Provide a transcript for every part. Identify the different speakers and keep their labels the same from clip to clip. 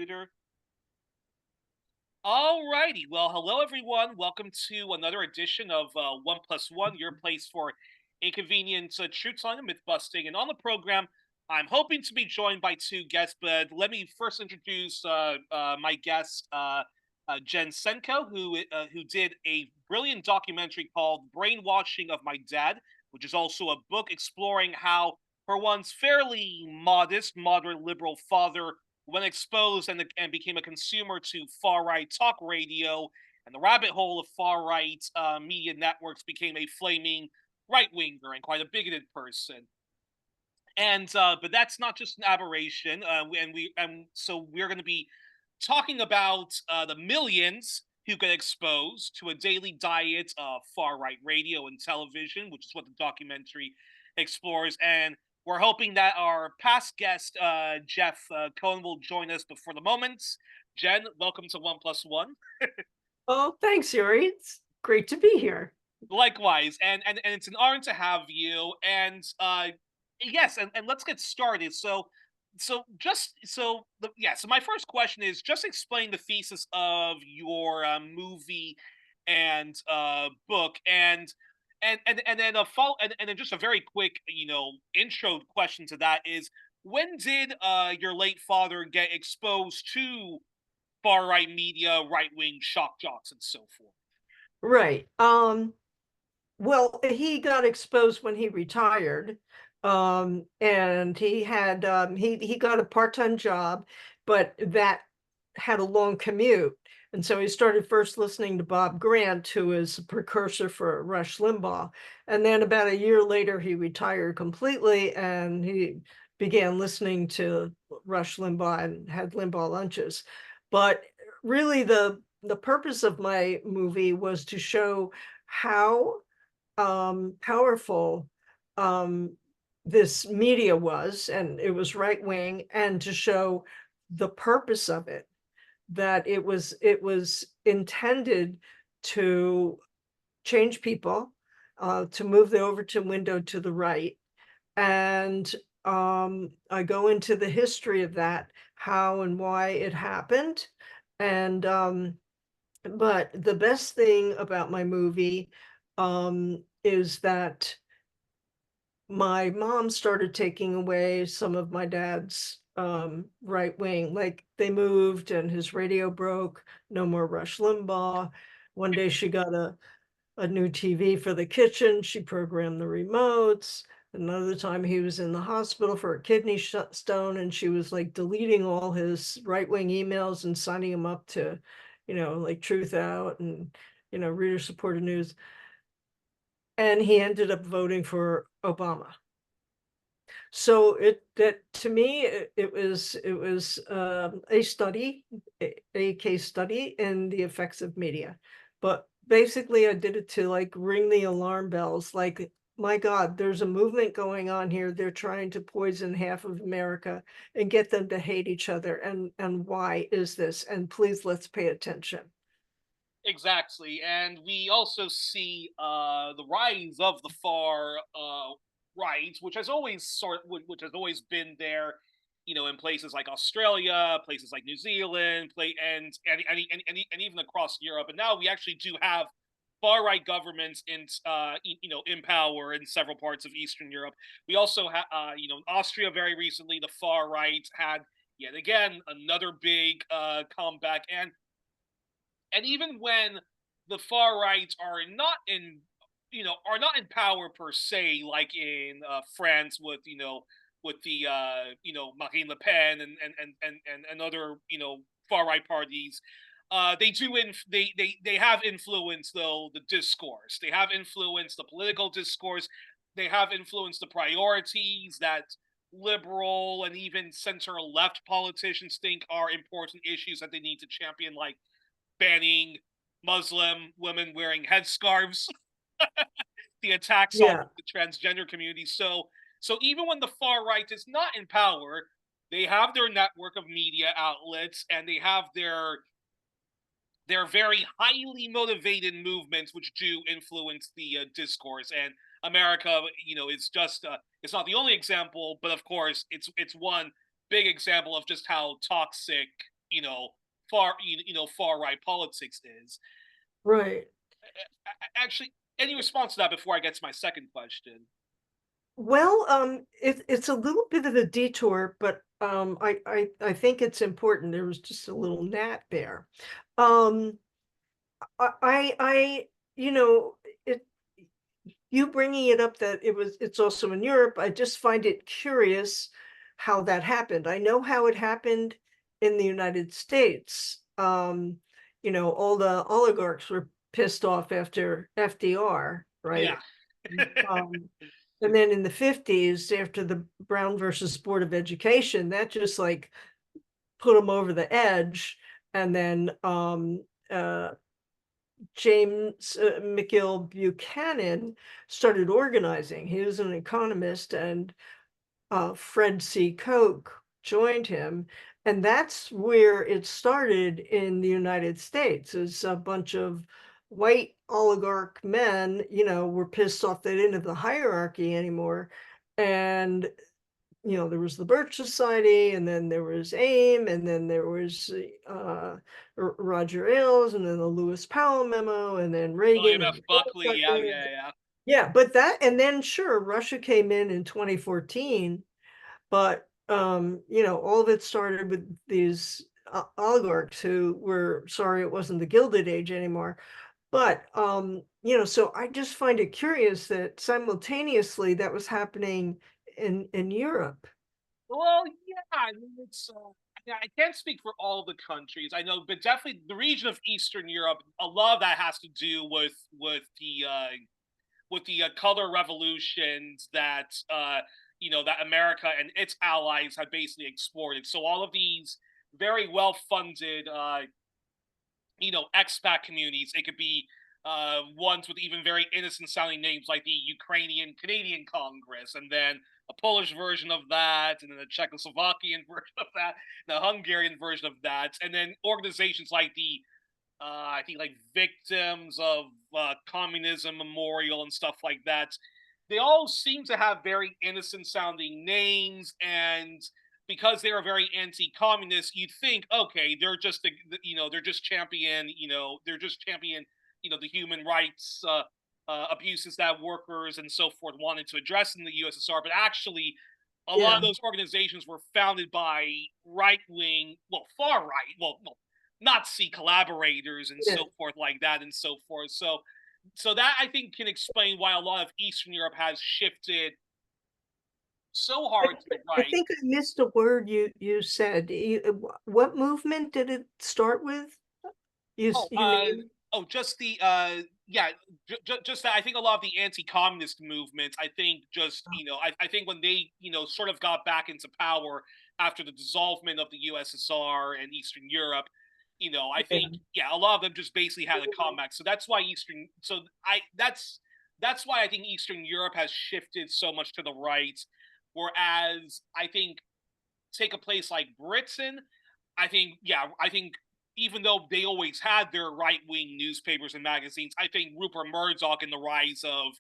Speaker 1: computer. Alrighty, well, hello everyone. Welcome to another edition of One Plus One, your place for inconvenient truth-telling and myth-busting. And on the program, I'm hoping to be joined by two guests, but let me first introduce my guest, Jen Senko, who did a brilliant documentary called "Brainwashing of My Dad," which is also a book exploring how her once fairly modest, moderate liberal father when exposed and became a consumer to far right talk radio and the rabbit hole of far right media networks, became a flaming right winger and quite a bigoted person. And but that's not just an aberration. So we're going to be talking about the millions who get exposed to a daily diet of far right radio and television, which is what the documentary explores. And we're hoping that our past guest, Jeff Cohen, will join us. But for the moment, Jen, welcome to One Plus One.
Speaker 2: Oh, thanks, Yuri. It's great to be here.
Speaker 1: Likewise, and it's an honor to have you. And yes, and let's get started. So my first question is just explain the thesis of your movie and book, and then a follow and then just a very quick intro question to that is, when did your late father get exposed to far right media, right wing shock jocks, and so forth?
Speaker 2: Right. Well, he got exposed when he retired. And he got a part-time job, but that had a long commute. And so he started first listening to Bob Grant, who is a precursor for Rush Limbaugh. And then about a year later, he retired completely and he began listening to Rush Limbaugh and had Limbaugh lunches. But really, the purpose of my movie was to show how powerful um, this media was, and it was right wing, and to show the purpose of it, that it was intended to change people, to move the Overton window to the right. And I go into the history of that, how and why it happened. And but the best thing about my movie is that my mom started taking away some of my dad's right wing. Like, they moved and his radio broke, no more Rush Limbaugh. One day she got a new TV for the kitchen. She programmed the remotes. Another time he was in the hospital for a kidney stone, and she was like deleting all his right wing emails and signing him up to, like Truth Out and, reader supported news. And he ended up voting for Obama. So that to me it was a study, a case study in the effects of media. But basically, I did it to like ring the alarm bells. Like, my God, there's a movement going on here. They're trying to poison half of America and get them to hate each other. And why is this? And please, let's pay attention.
Speaker 1: Exactly, and we also see the rise of the far right, which has always been there, in places like Australia, places like New Zealand, and even across Europe. And now we actually do have far right governments in power in several parts of Eastern Europe. We also have in Austria very recently, the far right had yet again another big comeback. And even when the far right are not in power per se, like in France with the Marine Le Pen and other far right parties. They have influenced, though, the discourse. They have influenced the political discourse. They have influenced the priorities that liberal and even center left politicians think are important issues that they need to champion, like banning Muslim women wearing headscarves, the attacks on
Speaker 2: Yeah.
Speaker 1: the transgender community. So even when the far right is not in power, they have their network of media outlets, and they have their very highly motivated movements, which do influence the discourse. And America, is just it's not the only example, but of course it's one big example of just how toxic far right politics is.
Speaker 2: Right.
Speaker 1: Actually, any response to that before I get to my second question?
Speaker 2: Well, it's a little bit of a detour, but I think it's important. There was just a little gnat there. Um, I you know it you bringing it up that it's also in Europe. I just find it curious how that happened. I know how it happened in the United States. All the oligarchs were pissed off after FDR,
Speaker 1: Yeah.
Speaker 2: right? Um, and then in the 50s, after the Brown versus Board of Education, that just like put them over the edge. And then uh, James McGill Buchanan started organizing. He was an economist, and Fred C. Koch joined him. And that's where it started in the United States, as a bunch of white oligarch men, were pissed off they didn't have the hierarchy anymore. And there was the Birch Society, and then there was AIM, and then there was Roger Ailes, and then the Lewis Powell memo, and then Reagan,
Speaker 1: William
Speaker 2: and
Speaker 1: F. Buckley. Yeah, yeah, yeah.
Speaker 2: yeah, but and then sure, Russia came in 2014, but all of it started with these oligarchs who were sorry it wasn't the Gilded Age anymore. But so I just find it curious that simultaneously that was happening in Europe.
Speaker 1: Well, yeah, I mean, I can't speak for all the countries. I know, but definitely the region of Eastern Europe. A lot of that has to do with the color revolutions that America and its allies have basically exported. So all of these very well funded expat communities. It could be ones with even very innocent sounding names like the Ukrainian Canadian Congress, and then a Polish version of that, and then a Czechoslovakian version of that, the Hungarian version of that, and then organizations like the I think like Victims of Communism Memorial and stuff like that. They all seem to have very innocent sounding names, and because they are very anti-communist, you'd think, okay, they're just champion, the human rights abuses that workers and so forth wanted to address in the USSR. But actually, a lot of
Speaker 2: Yeah.
Speaker 1: those organizations were founded by right wing, well, far right, Nazi collaborators and
Speaker 2: Yeah.
Speaker 1: so forth like that and so forth. So that I think can explain why a lot of Eastern Europe has shifted so
Speaker 2: I,
Speaker 1: hard to the
Speaker 2: I
Speaker 1: right.
Speaker 2: think I missed a word you said. What movement did it start with?
Speaker 1: Oh,
Speaker 2: You named?
Speaker 1: just the yeah, just that. I think a lot of the anti-communist movements. I think just I think when they sort of got back into power after the dissolvement of the USSR and Eastern Europe. I think
Speaker 2: Yeah.
Speaker 1: a lot of them just basically had a comeback. So that's why Eastern. So I that's why I think Eastern Europe has shifted so much to the right, whereas I think take a place like Britain, I think even though they always had their right wing newspapers and magazines, I think Rupert Murdoch and the rise of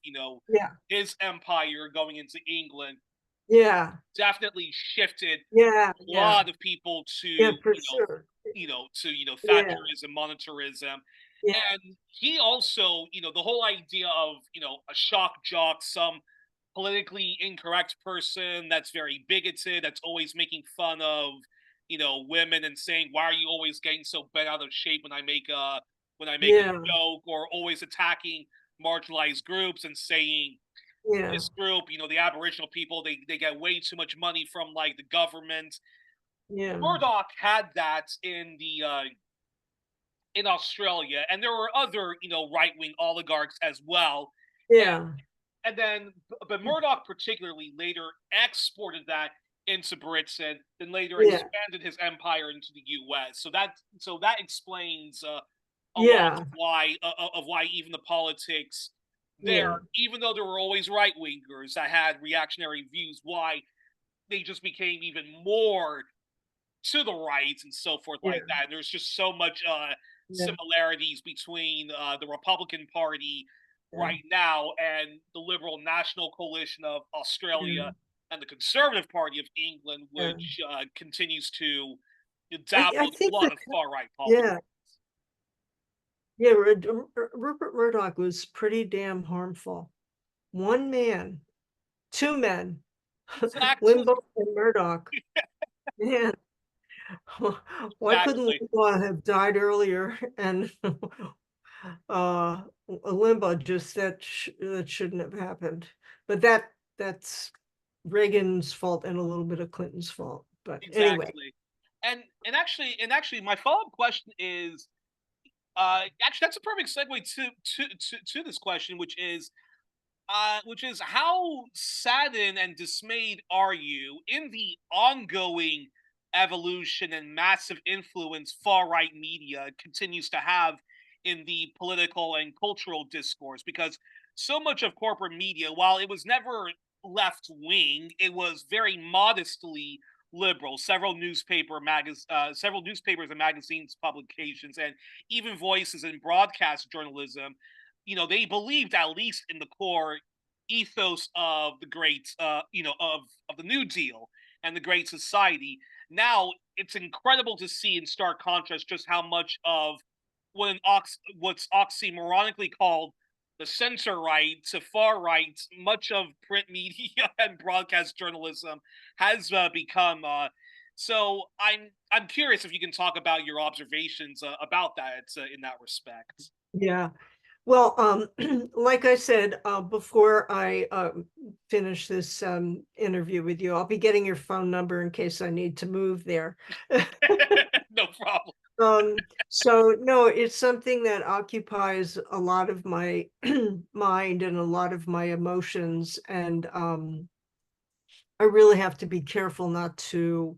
Speaker 2: Yeah.
Speaker 1: his empire going into England
Speaker 2: Yeah.
Speaker 1: definitely shifted
Speaker 2: Yeah.
Speaker 1: a
Speaker 2: Yeah.
Speaker 1: lot of people to
Speaker 2: Yeah, for sure. Yeah.
Speaker 1: Thatcherism, monetarism.
Speaker 2: Yeah.
Speaker 1: And he also, the whole idea of, a shock jock, some politically incorrect person that's very bigoted, that's always making fun of, women and saying, "Why are you always getting so bent out of shape when I make a
Speaker 2: Yeah.
Speaker 1: joke?" Or always attacking marginalized groups and saying
Speaker 2: Yeah.
Speaker 1: this group, the Aboriginal people, they get way too much money from like the government.
Speaker 2: Yeah.
Speaker 1: Murdoch had that in Australia, and there were other right wing oligarchs as well.
Speaker 2: Yeah.
Speaker 1: And then, but Murdoch particularly later exported that into Britain, then later
Speaker 2: Yeah.
Speaker 1: expanded his empire into the U.S. So that explains a lot
Speaker 2: Yeah.
Speaker 1: of why even the politics there,
Speaker 2: Yeah.
Speaker 1: even though there were always right wingers that had reactionary views, why they just became even more to the right and so forth like
Speaker 2: Yeah.
Speaker 1: that. And there's just so much
Speaker 2: Yeah.
Speaker 1: similarities between the Republican Party
Speaker 2: Yeah.
Speaker 1: right now and the Liberal National Coalition of
Speaker 2: Yeah.
Speaker 1: Australia and the Conservative Party of England,
Speaker 2: Yeah.
Speaker 1: which continues to
Speaker 2: I
Speaker 1: dabbled in
Speaker 2: think
Speaker 1: a lot
Speaker 2: that,
Speaker 1: of far right politics.
Speaker 2: yeah, yeah, Rupert Murdoch was pretty damn harmful. One man, two men,
Speaker 1: Exactly.
Speaker 2: Limbaugh and Murdoch. Man, why couldn't
Speaker 1: Exactly.
Speaker 2: Limbaugh have died earlier? And Limbaugh just that shouldn't have happened. But that's Reagan's fault and a little bit of Clinton's fault. But anyway,
Speaker 1: Exactly. And actually, my follow up question is, actually, that's a perfect segue to this question, which is how saddened and dismayed are you in the ongoing evolution and massive influence far right media continues to have in the political and cultural discourse? Because so much of corporate media, while it was never left wing, it was very modestly liberal. Several newspapers and magazines, publications, and even voices in broadcast journalism, they believed, at least in the core ethos of the great, of the New Deal and the Great Society. Now it's incredible to see in stark contrast just how much of what's oxymoronically called the center right to far right, much of print media and broadcast journalism has become. So I'm curious if you can talk about your observations about that in that respect.
Speaker 2: yeah. Well, like I said, before I finish this interview with you, I'll be getting your phone number in case I need to move there.
Speaker 1: No problem.
Speaker 2: So no, it's something that occupies a lot of my mind and a lot of my emotions, and I really have to be careful not to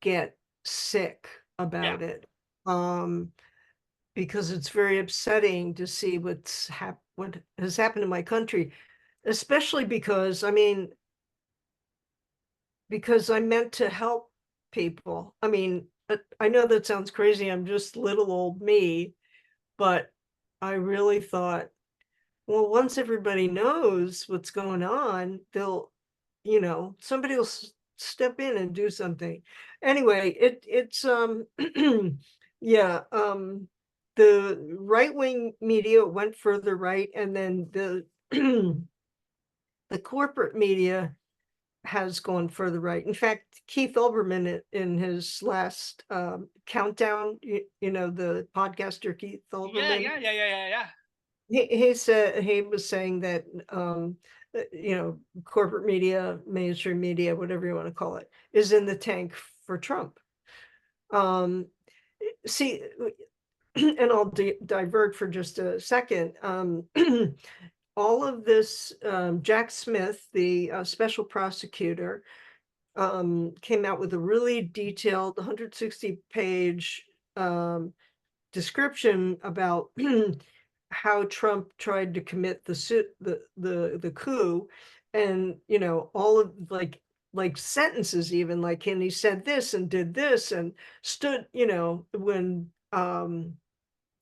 Speaker 2: get sick
Speaker 1: Yeah.
Speaker 2: about it. Um, because it's very upsetting to see what has happened in my country, especially because because I meant to help people. I know that sounds crazy. I'm just little old me, but I really thought, well, once everybody knows what's going on, somebody will step in and do something. Anyway, it's yeah, the right-wing media went further right, and then the the corporate media has gone further right. In fact, Keith Olbermann in his last countdown, the podcaster Keith
Speaker 1: Yeah,
Speaker 2: Olbermann,
Speaker 1: yeah, yeah, yeah, yeah, yeah.
Speaker 2: he said he was saying that corporate media, mainstream media, whatever you want to call it, is in the tank for Trump. See, and I'll divert for just a second. All of this, Jack Smith, the special prosecutor, came out with a really detailed 160-page description about how Trump tried to commit the coup, and all of like sentences, even like, and he said this and did this and stood, when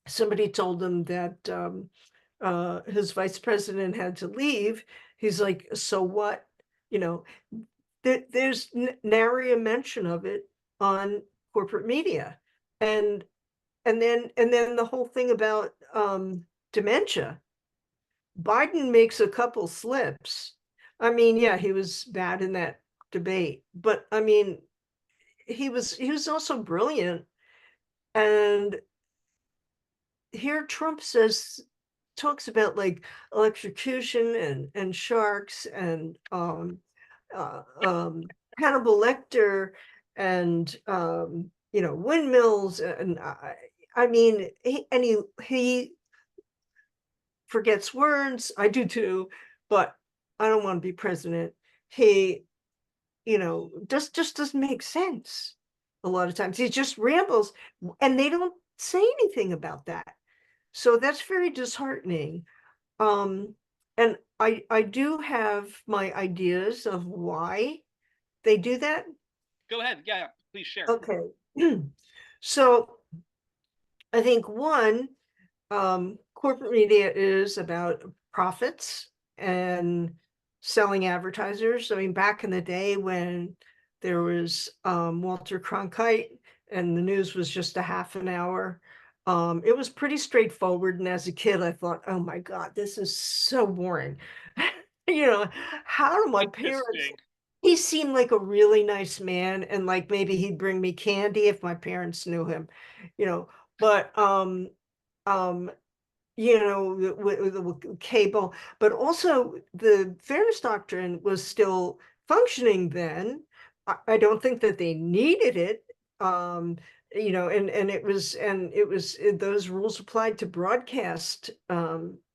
Speaker 2: somebody told him that his vice president had to leave, he's like, so what? You know, there's nary a mention of it on corporate media, and and then the whole thing about dementia. Biden makes a couple slips. Yeah, he was bad in that debate, but he was also brilliant. And here Trump talks about like electrocution and sharks and Hannibal Lecter and windmills, and he forgets words. I do too, but I don't want to be president. He just doesn't make sense. A lot of times he just rambles, and they don't say anything about that. So that's very disheartening. Um, and I do have my ideas of why they do that.
Speaker 1: Go ahead. Yeah, yeah, please share.
Speaker 2: Okay. So I think one, corporate media is about profits and selling advertisers. Back in the day when there was Walter Cronkite and the news was just a half an hour. It was pretty straightforward, and as a kid, I thought, "Oh my God, this is so boring." You know, how do my parents
Speaker 1: Interesting.
Speaker 2: he seemed like a really nice man, and, like, maybe he'd bring me candy if my parents knew him, you know, but, um, with cable, but also the fairness doctrine was still functioning then. I don't think that they needed it. Um, those rules applied to broadcast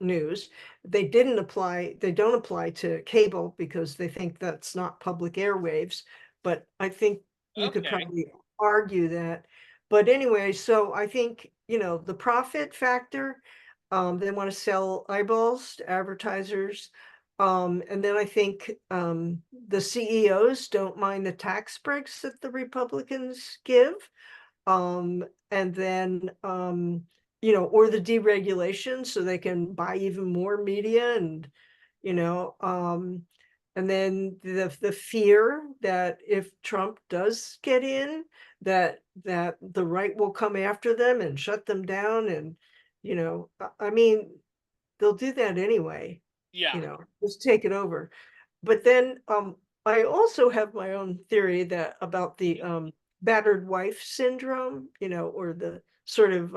Speaker 2: news. They don't apply to cable because they think that's not public airwaves. But I think you could
Speaker 1: Okay.
Speaker 2: probably argue that. But anyway, so I think, the profit factor, they want to sell eyeballs to advertisers. And then I think the CEOs don't mind the tax breaks that the Republicans give. And then, or the deregulation so they can buy even more media and, you know, um, and then the fear that if Trump does get in, that the right will come after them and shut them down. And, I mean, they'll do that anyway,
Speaker 1: Yeah.
Speaker 2: just take it over. But then I also have my own theory that about the battered wife syndrome, or the sort of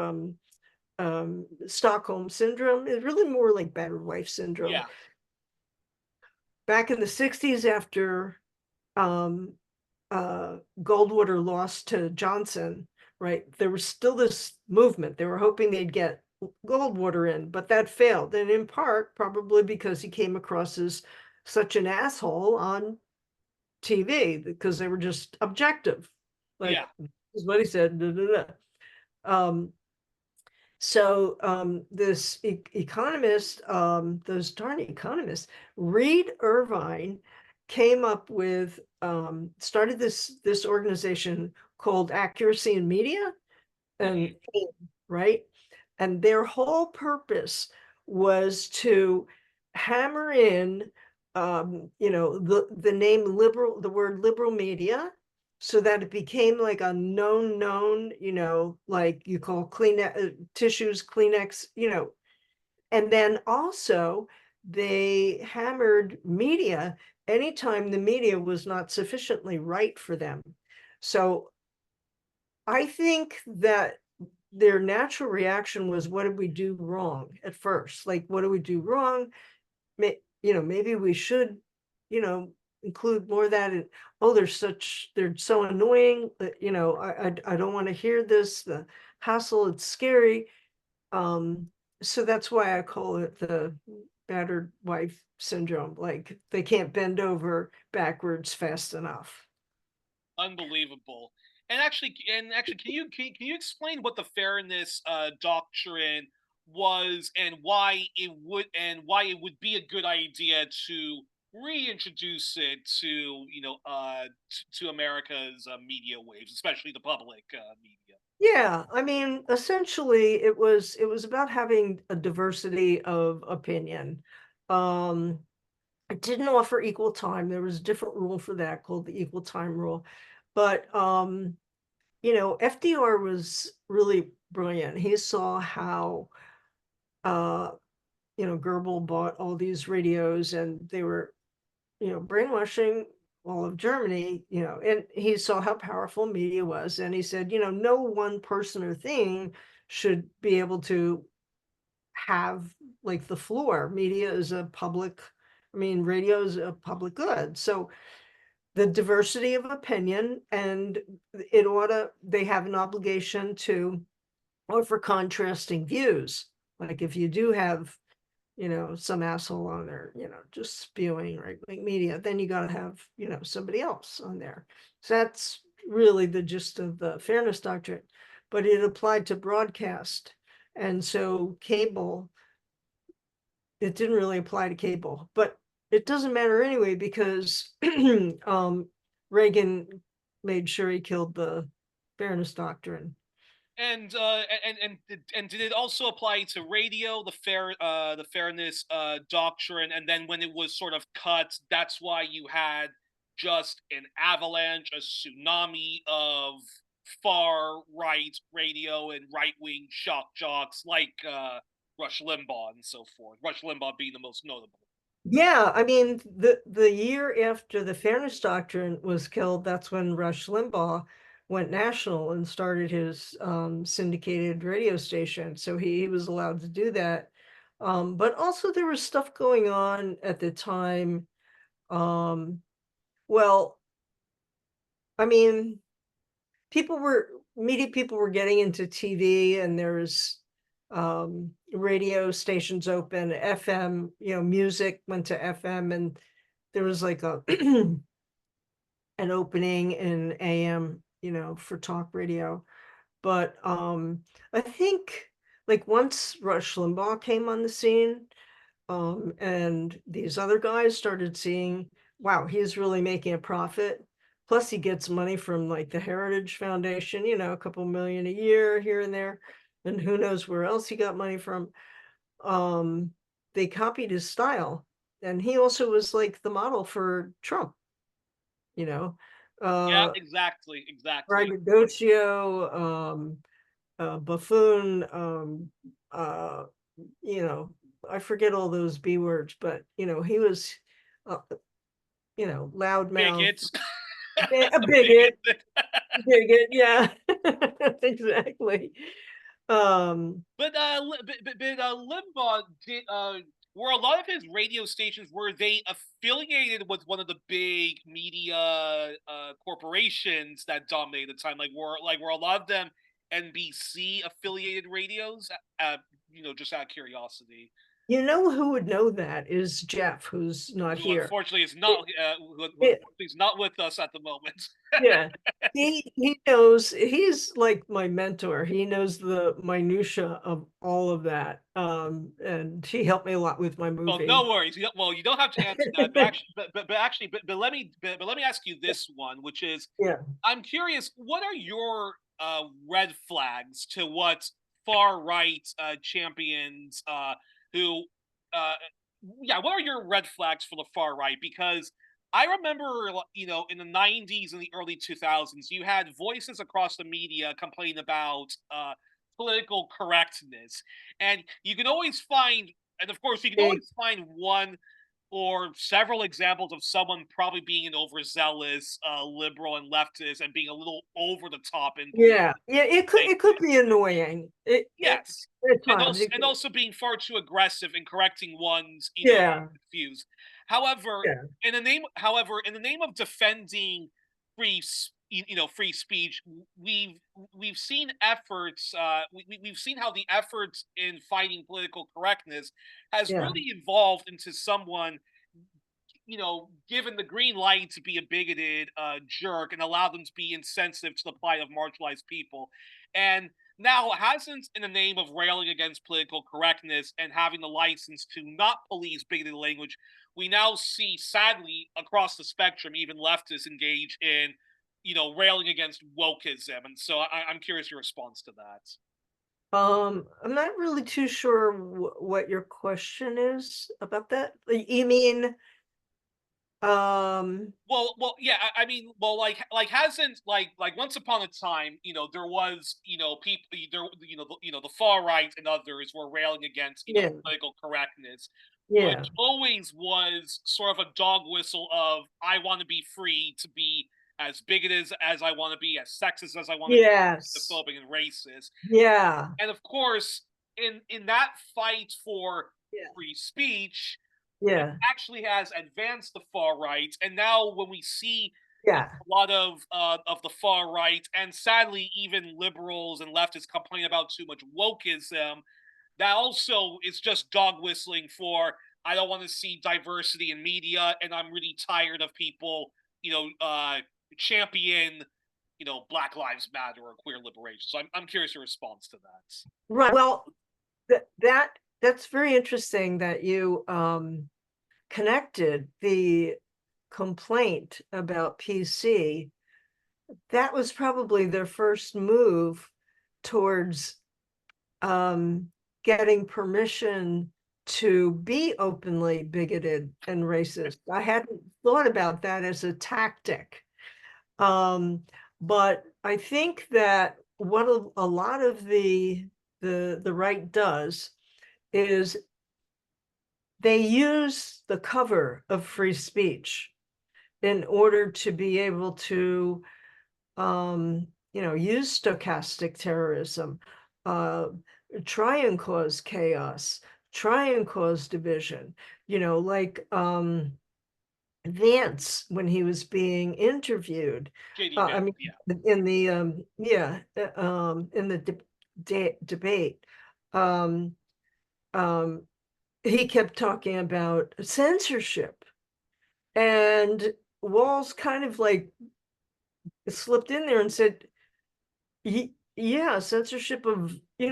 Speaker 2: Stockholm syndrome. Is really more like battered wife syndrome.
Speaker 1: Yeah.
Speaker 2: Back in the 60s, after um, Goldwater lost to Johnson, right? There was still this movement. They were hoping they'd get Goldwater in, but that failed. And in part, probably because he came across as such an asshole on TV because they were just objective.
Speaker 1: Yeah.
Speaker 2: Like, this is what he said. Da, da, da. Um, this economist, those darn economists, Reed Irvine, came up with started this organization called Accuracy in Media,
Speaker 1: Hmm.
Speaker 2: and right, and their whole purpose was to hammer in the word liberal media, so that it became like a known, like you call tissues Kleenex, and then also they hammered media anytime the media was not sufficiently right for them. So I think that their natural reaction was, what did we do wrong at first? Like, what do we do wrong? Maybe we should, include more of that. And oh, they're so annoying that, I don't want to hear this, the hassle, it's scary. Um, so that's why I call it the battered wife syndrome. Like, they can't bend over backwards fast enough.
Speaker 1: Unbelievable. And actually, can you explain what the fairness doctrine was, and why it would be a good idea to reintroduce it to to America's media waves, especially the public media.
Speaker 2: Yeah, I mean, essentially it was about having a diversity of opinion. Um, it didn't offer equal time. There was a different rule for that called the equal time rule. But FDR was really brilliant. He saw how uh, Goebbels bought all these radios and they were, brainwashing all of Germany, and he saw how powerful media was. And he said, no one person or thing should be able to have like the floor. Media is a public, radio is a public good. So the diversity of opinion, and they have an obligation to offer contrasting views. Like if you do have some asshole on there, just spewing right-wing media, then you got to have, somebody else on there. So that's really the gist of the fairness doctrine, but it applied to broadcast. And so cable, it didn't really apply to cable, but it doesn't matter anyway, because Reagan made sure he killed the fairness doctrine.
Speaker 1: And did it also apply to radio, the fairness doctrine? And then when it was sort of cut, that's why you had just an avalanche, a tsunami of far-right radio and right-wing shock jocks like Rush Limbaugh and so forth. Rush Limbaugh being the most notable.
Speaker 2: Yeah, I mean, the year after the Fairness Doctrine was killed, that's when Rush Limbaugh went national and started his syndicated radio station. So he was allowed to do that. But also there was stuff going on at the time. Well, I mean, media people were getting into TV, and there's radio stations open, FM, music went to FM, and there was like a an opening in AM, for talk radio. But I think like once Rush Limbaugh came on the scene, and these other guys started seeing, wow, he's really making a profit. Plus, he gets money from like the Heritage Foundation, a couple million a year here and there, and who knows where else he got money from. They copied his style, and he also was like the model for Trump, you know.
Speaker 1: Yeah,
Speaker 2: Uh,
Speaker 1: exactly, exactly.
Speaker 2: braggadocio, buffoon, uh, I forget all those B words, but he was, uh, loudmouth,
Speaker 1: Bigots.
Speaker 2: a
Speaker 1: Bigot.
Speaker 2: bigot, yeah, exactly.
Speaker 1: But Limbaugh did. Were a lot of his radio stations, were they affiliated with one of the big media corporations that dominated the time? Were a lot of them NBC affiliated radios? Just out of curiosity.
Speaker 2: Who would know that is Jeff, who's not
Speaker 1: Who
Speaker 2: here.
Speaker 1: unfortunately is not who
Speaker 2: It,
Speaker 1: unfortunately is not with us at the moment.
Speaker 2: yeah, he knows, he's like my mentor. He knows the minutia of all of that. And he helped me a lot with my
Speaker 1: Well,
Speaker 2: movie.
Speaker 1: no worries. You don't have to answer that. But let me ask you this one, which is,
Speaker 2: Yeah.
Speaker 1: I'm curious, what are your red flags to what far right champions who, uh, yeah, what are your red flags for the far right? Because I remember, in the 90s and the early 2000s, you had voices across the media complaining about political correctness. And you can always find, and of course, you can
Speaker 2: Big.
Speaker 1: always find one or several examples of someone probably being an overzealous liberal and leftist and being a little over the top in
Speaker 2: Yeah. Yeah. It could
Speaker 1: statements.
Speaker 2: be annoying.
Speaker 1: Yes,
Speaker 2: At
Speaker 1: and
Speaker 2: times.
Speaker 1: also being far too aggressive in correcting one's
Speaker 2: Yeah.
Speaker 1: views. However,
Speaker 2: Yeah.
Speaker 1: in the name of defending free speech, we've seen efforts. We've seen how the efforts in fighting political correctness has
Speaker 2: Yeah.
Speaker 1: really evolved into someone, given the green light to be a bigoted jerk and allow them to be insensitive to the plight of marginalized people. And now, hasn't, in the name of railing against political correctness and having the license to not police bigoted language, we now see, sadly, across the spectrum, even leftists engage in, railing against wokeism. And so I'm curious your response to that.
Speaker 2: I'm not really too sure what your question is about that. You mean,
Speaker 1: Yeah. I mean, hasn't once upon a time, there was, people there, the far right and others were railing against,
Speaker 2: yeah,
Speaker 1: political correctness,
Speaker 2: yeah,
Speaker 1: which always was sort of a dog whistle of, I want to be free to be as bigoted as I want to be, as sexist as I want to be,
Speaker 2: yes,
Speaker 1: homophobic and racist.
Speaker 2: yeah,
Speaker 1: And of course, in that fight for
Speaker 2: yeah,
Speaker 1: free speech, it
Speaker 2: yeah,
Speaker 1: actually has advanced the far right. And now when we see
Speaker 2: yeah,
Speaker 1: a lot of the far right, and sadly even liberals and leftists complain about too much wokeism, that also is just dog whistling for, I don't want to see diversity in media, and I'm really tired of people, champion, Black Lives Matter or queer liberation. So I'm curious your response to that.
Speaker 2: right. Well, that's very interesting that you connected the complaint about PC. That was probably their first move towards getting permission to be openly bigoted and racist. I hadn't thought about that as a tactic. But I think that what a lot of the right does is they use the cover of free speech in order to be able to use stochastic terrorism, uh, try and cause chaos, try and cause division, like Vance when he was being interviewed.
Speaker 1: JD Vance,
Speaker 2: I mean,
Speaker 1: yeah.
Speaker 2: in the in the debate, um, um, he kept talking about censorship, and Walls kind of like slipped in there and said, yeah, censorship of, I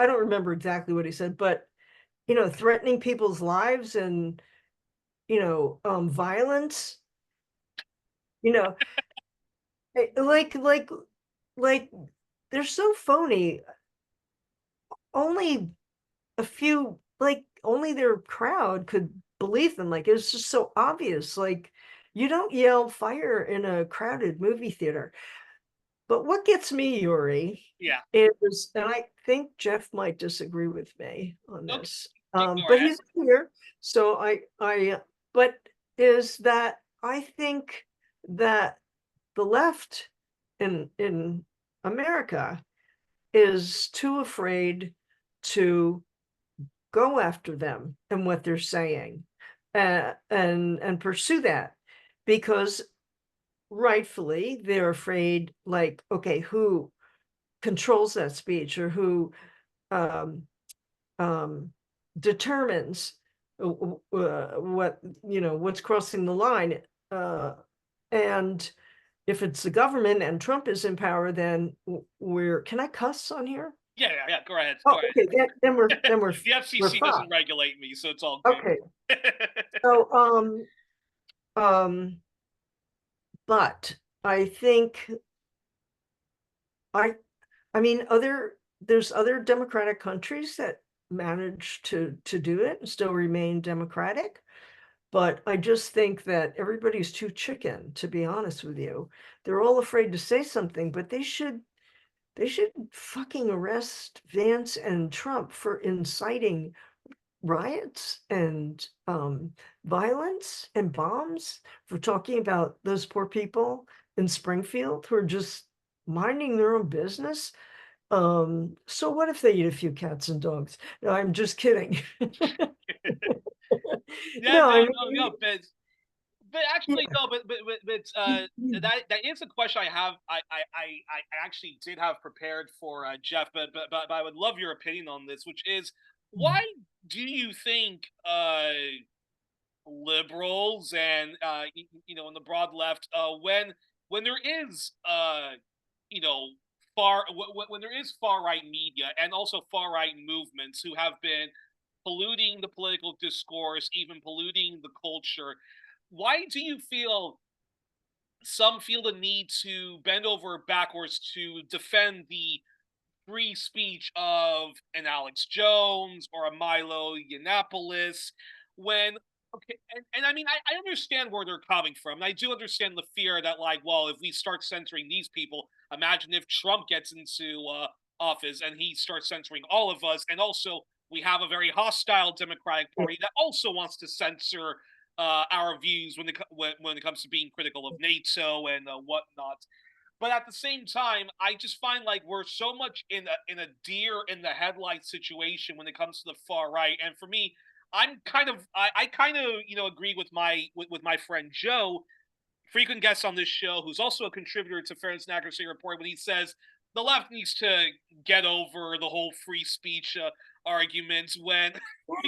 Speaker 2: don't remember exactly what he said, but threatening people's lives and violence, you know, like they're so phony. Only a few, like only their crowd could believe them. Like it's just so obvious. Like you don't yell fire in a crowded movie theater. But what gets me, Yuri,
Speaker 1: Yeah.
Speaker 2: is, and I think Jeff might disagree with me on
Speaker 1: Okay,
Speaker 2: this,
Speaker 1: go
Speaker 2: but
Speaker 1: ahead.
Speaker 2: he's here, so but is that I think that the left in America is too afraid to go after them and what they're saying, and pursue that because rightfully they're afraid, like, okay, who controls that speech, or who um, um, determines what, what's crossing the line, and if it's the government and Trump is in power, then we're, can I cuss on here?
Speaker 1: Yeah, yeah, yeah. Go ahead. Go
Speaker 2: Oh,
Speaker 1: ahead.
Speaker 2: okay, then
Speaker 1: The
Speaker 2: we're
Speaker 1: FCC doesn't
Speaker 2: fucked.
Speaker 1: regulate me, so it's all
Speaker 2: Okay,
Speaker 1: good.
Speaker 2: so um but I think I I mean, there's other democratic countries that manage to do it and still remain democratic. But I just think that everybody's too chicken, to be honest with you. They're all afraid to say something, but they should fucking arrest Vance and Trump for inciting riots and violence and bombs, for talking about those poor people in Springfield who are just minding their own business. So what if they eat a few cats and dogs? No, I'm just kidding.
Speaker 1: Yeah,
Speaker 2: No,
Speaker 1: no,
Speaker 2: I
Speaker 1: no, no.
Speaker 2: mean,
Speaker 1: But actually,
Speaker 2: yeah.
Speaker 1: no. That is a question I have. I actually did have prepared for Jeff, but I would love your opinion on this, which is why do you think liberals and in the broad left, when there is you know when there is far right media and also far right movements who have been polluting the political discourse, even polluting the culture, why do you feel some feel the need to bend over backwards to defend the free speech of an Alex Jones or a Milo Yiannopoulos when okay, and I mean I understand where they're coming from. And I do understand the fear that, like, well, if we start censoring these people, imagine if Trump gets into office and he starts censoring all of us, and also we have a very hostile Democratic Party that also wants to censor our views when it comes to being critical of NATO and whatnot. But at the same time, I just find like we're so much in a deer in the headlights situation when it comes to the far right. And for me, I kind of agree with with my friend Joe, frequent guest on this show, who's also a contributor to Fairness and Accuracy Report, when he says the left needs to get over the whole free speech arguments when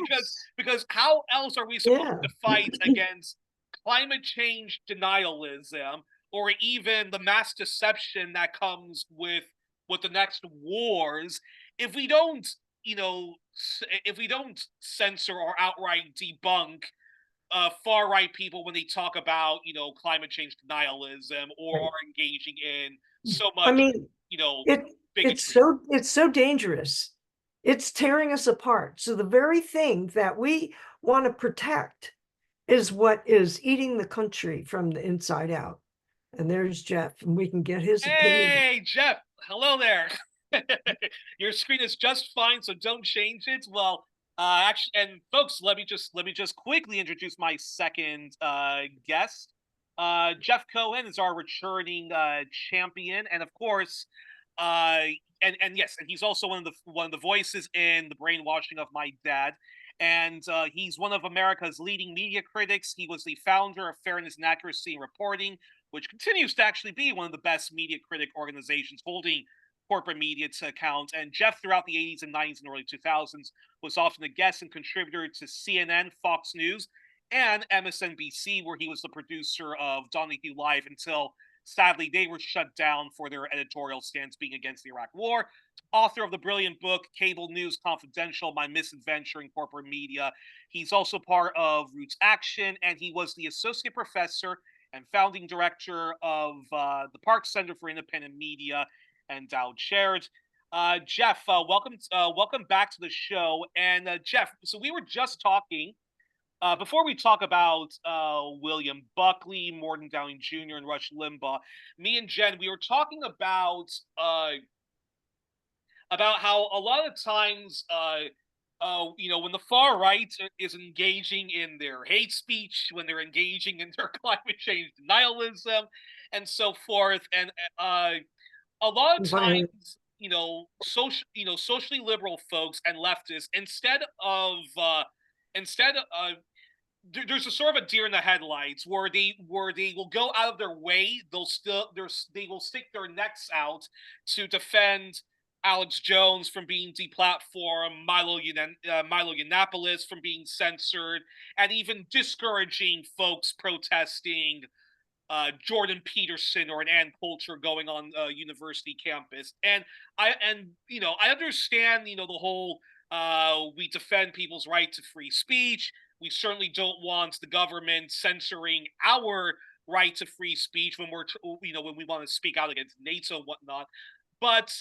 Speaker 2: Yes.
Speaker 1: because how else are we supposed
Speaker 2: Yeah.
Speaker 1: to fight against climate change denialism or even the mass deception that comes with the next wars if we don't if we don't censor or outright debunk far right people when they talk about climate change denialism or
Speaker 2: Right.
Speaker 1: are engaging in so
Speaker 2: I
Speaker 1: much
Speaker 2: mean,
Speaker 1: you know
Speaker 2: it
Speaker 1: bigotry.
Speaker 2: it's so dangerous. It's tearing us apart. So the very thing that we want to protect is what is eating the country from the inside out. And there's Jeff, and we can get his opinion.
Speaker 1: Hey, Jeff. Hello there. Your screen is just fine, so don't change it. Well, actually, and folks, let me just quickly introduce my second guest. Jeff Cohen is our returning champion, and of course, uh, and yes, and he's also one of the voices in the brainwashing of my dad. And he's one of America's leading media critics. He was the founder of Fairness and Accuracy in Reporting, which continues to actually be one of the best media critic organizations holding corporate media to account. And Jeff, throughout the 80s and 90s and early 2000s, was often a guest and contributor to CNN, Fox News, and MSNBC, where he was the producer of Donahue Live until, sadly, they were shut down for their editorial stance being against the Iraq War. Author of the brilliant book Cable News Confidential: My Misadventure in Corporate Media. He's also part of Roots Action, and he was the associate professor and founding director of the Park Center for Independent Media, Endowed shared. Jeff, welcome back to the show. And Jeff, so we were just talking before we talk about William Buckley, Morton Downey Jr., and Rush Limbaugh. Me and Jen, we were talking about how a lot of times, when the far right is engaging in their hate speech, when they're engaging in their climate change denialism, and so forth, and a lot of times, socially liberal folks and leftists, instead of there's a sort of a deer in the headlights where they will go out of their way. They will stick their necks out to defend Alex Jones from being deplatformed, Milo Yiannopoulos from being censored, and even discouraging folks protesting Jordan Peterson or an Ann Coulter going on university campus. And I understand the whole we defend people's right to free speech. We certainly don't want the government censoring our right to free speech when when we want to speak out against NATO and whatnot. But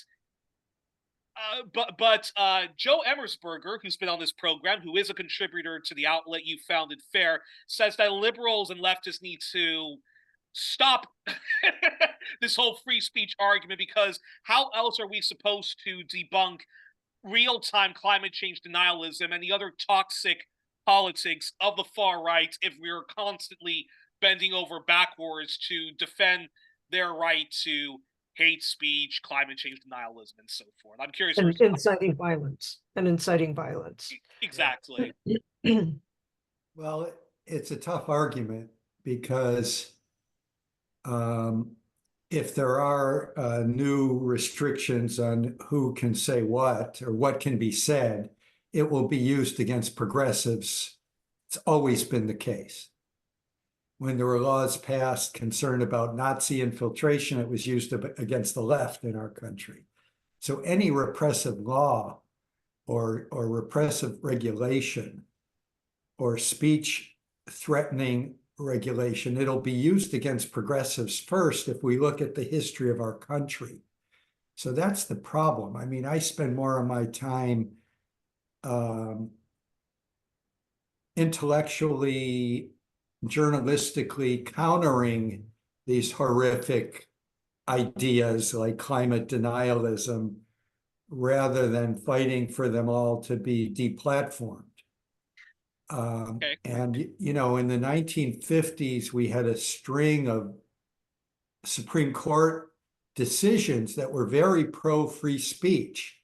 Speaker 1: Joe Emersberger, who's been on this program, who is a contributor to the outlet you founded, Fair, says that liberals and leftists need to stop this whole free speech argument, because how else are we supposed to debunk real-time climate change denialism and the other toxic politics of the far right if we're constantly bending over backwards to defend their right to hate speech, climate change denialism, and so forth? I'm curious.
Speaker 2: And inciting violence.
Speaker 1: Exactly.
Speaker 3: Well, it's a tough argument because if there are new restrictions on who can say what or what can be said, it will be used against progressives. It's always been the case. When there were laws passed concerned about Nazi infiltration, it was used against the left in our country. So any repressive law or repressive regulation or speech threatening regulation, it'll be used against progressives first if we look at the history of our country. So that's the problem. I mean, I spend more of my time intellectually, journalistically countering these horrific ideas like climate denialism rather than fighting for them all to be deplatformed.
Speaker 1: Okay.
Speaker 3: And, in the 1950s, we had a string of Supreme Court decisions that were very pro-free speech.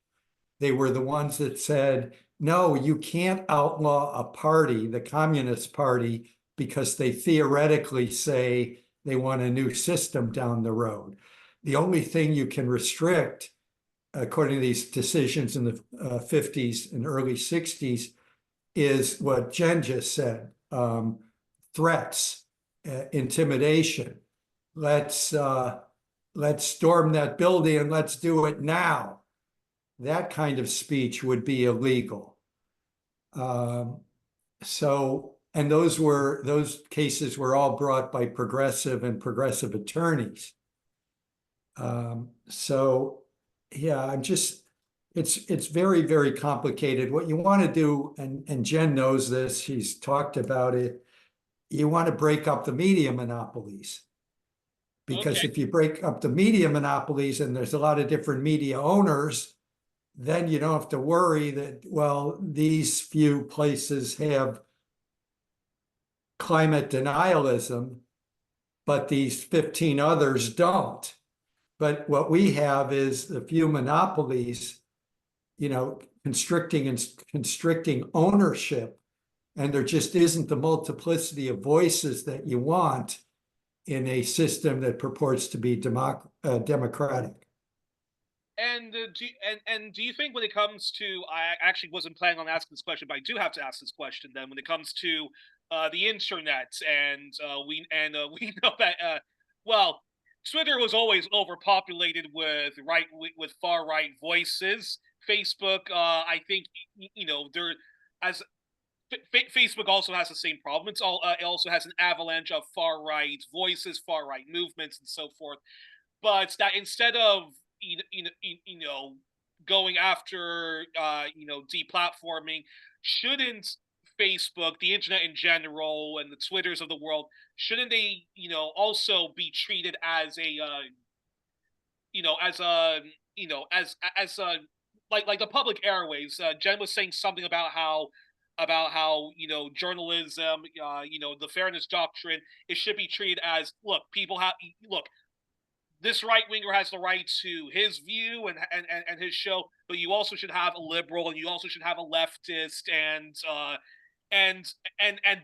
Speaker 3: They were the ones that said, no, you can't outlaw a party, the Communist Party, because they theoretically say they want a new system down the road. The only thing you can restrict, according to these decisions in the 50s and early 60s, is what Jen just said, threats, intimidation. Let's storm that building and let's do it now. That kind of speech would be illegal. And those cases were all brought by progressive and progressive attorneys. It's very, very complicated. What you want to do, and Jen knows this, she's talked about it, you want to break up the media monopolies, Because
Speaker 1: Okay.
Speaker 3: if you break up the media monopolies and there's a lot of different media owners, then you don't have to worry that, well, these few places have climate denialism, but these 15 others don't. But what we have is a few monopolies, constricting ownership, and there just isn't the multiplicity of voices that you want in a system that purports to be democratic.
Speaker 1: And do you think when it comes to, I actually wasn't planning on asking this question, but I do have to ask this question then, when it comes to the internet, and we know that well, Twitter was always overpopulated with far right voices. Facebook, I think, there, as Facebook also has the same problem. It also has an avalanche of far right voices, far right movements, and so forth. But that instead of going after deplatforming, shouldn't Facebook, the internet in general, and the Twitters of the world, shouldn't they also be treated as a as a as a like the public airways? Jen was saying something about how journalism, the fairness doctrine, it should be treated as, look, this right winger has the right to his view and his show, but you also should have a liberal, and you also should have a leftist, and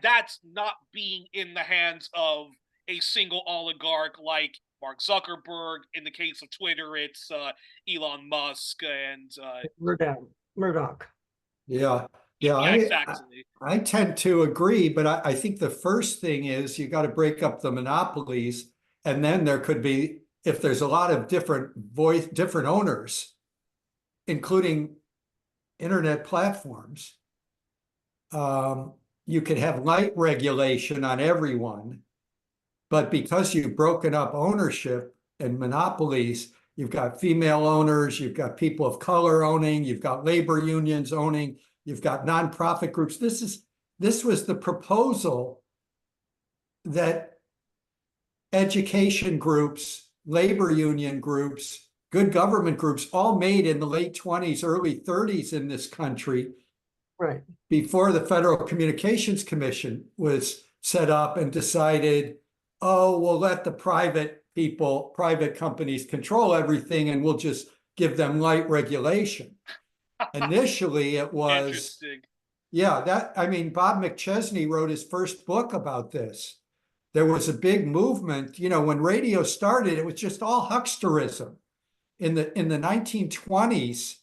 Speaker 1: that's not being in the hands of a single oligarch like Mark Zuckerberg. In the case of Twitter, it's Elon Musk and
Speaker 2: Murdoch.
Speaker 3: Yeah.
Speaker 1: Exactly.
Speaker 3: I tend to agree, but I think the first thing is you got to break up the monopolies, and then there could be, if there's a lot of different owners, including internet platforms, you could have light regulation on everyone. But because you've broken up ownership and monopolies, you've got female owners, you've got people of color owning, you've got labor unions owning, you've got nonprofit groups. This was the proposal that education groups, labor union groups, good government groups all made in the late 20s, early 30s in this country.
Speaker 2: Right.
Speaker 3: Before the Federal Communications Commission was set up and decided, oh, we'll let the private companies control everything, and we'll just give them light regulation. Initially, it was
Speaker 1: interesting.
Speaker 3: Yeah, Bob McChesney wrote his first book about this. There was a big movement, when radio started, it was just all hucksterism. In the 1920s,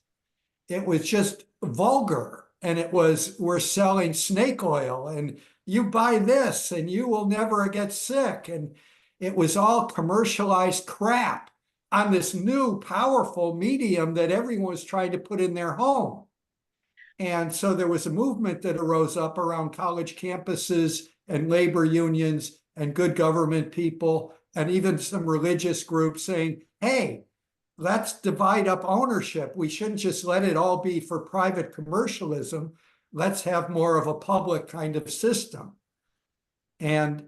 Speaker 3: it was just vulgar, and it was, we're selling snake oil, and you buy this and you will never get sick. And it was all commercialized crap on this new powerful medium that everyone was trying to put in their home. And so there was a movement that arose up around college campuses and labor unions and good government people, and even some religious groups saying, hey, let's divide up ownership. We shouldn't just let it all be for private commercialism. Let's have more of a public kind of system. And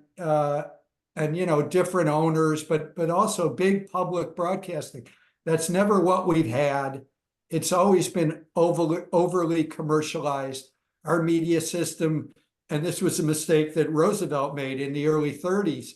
Speaker 3: different owners, but also big public broadcasting. That's never what we've had. It's always been overly commercialized. Our media system, and this was a mistake that Roosevelt made in the early 30s,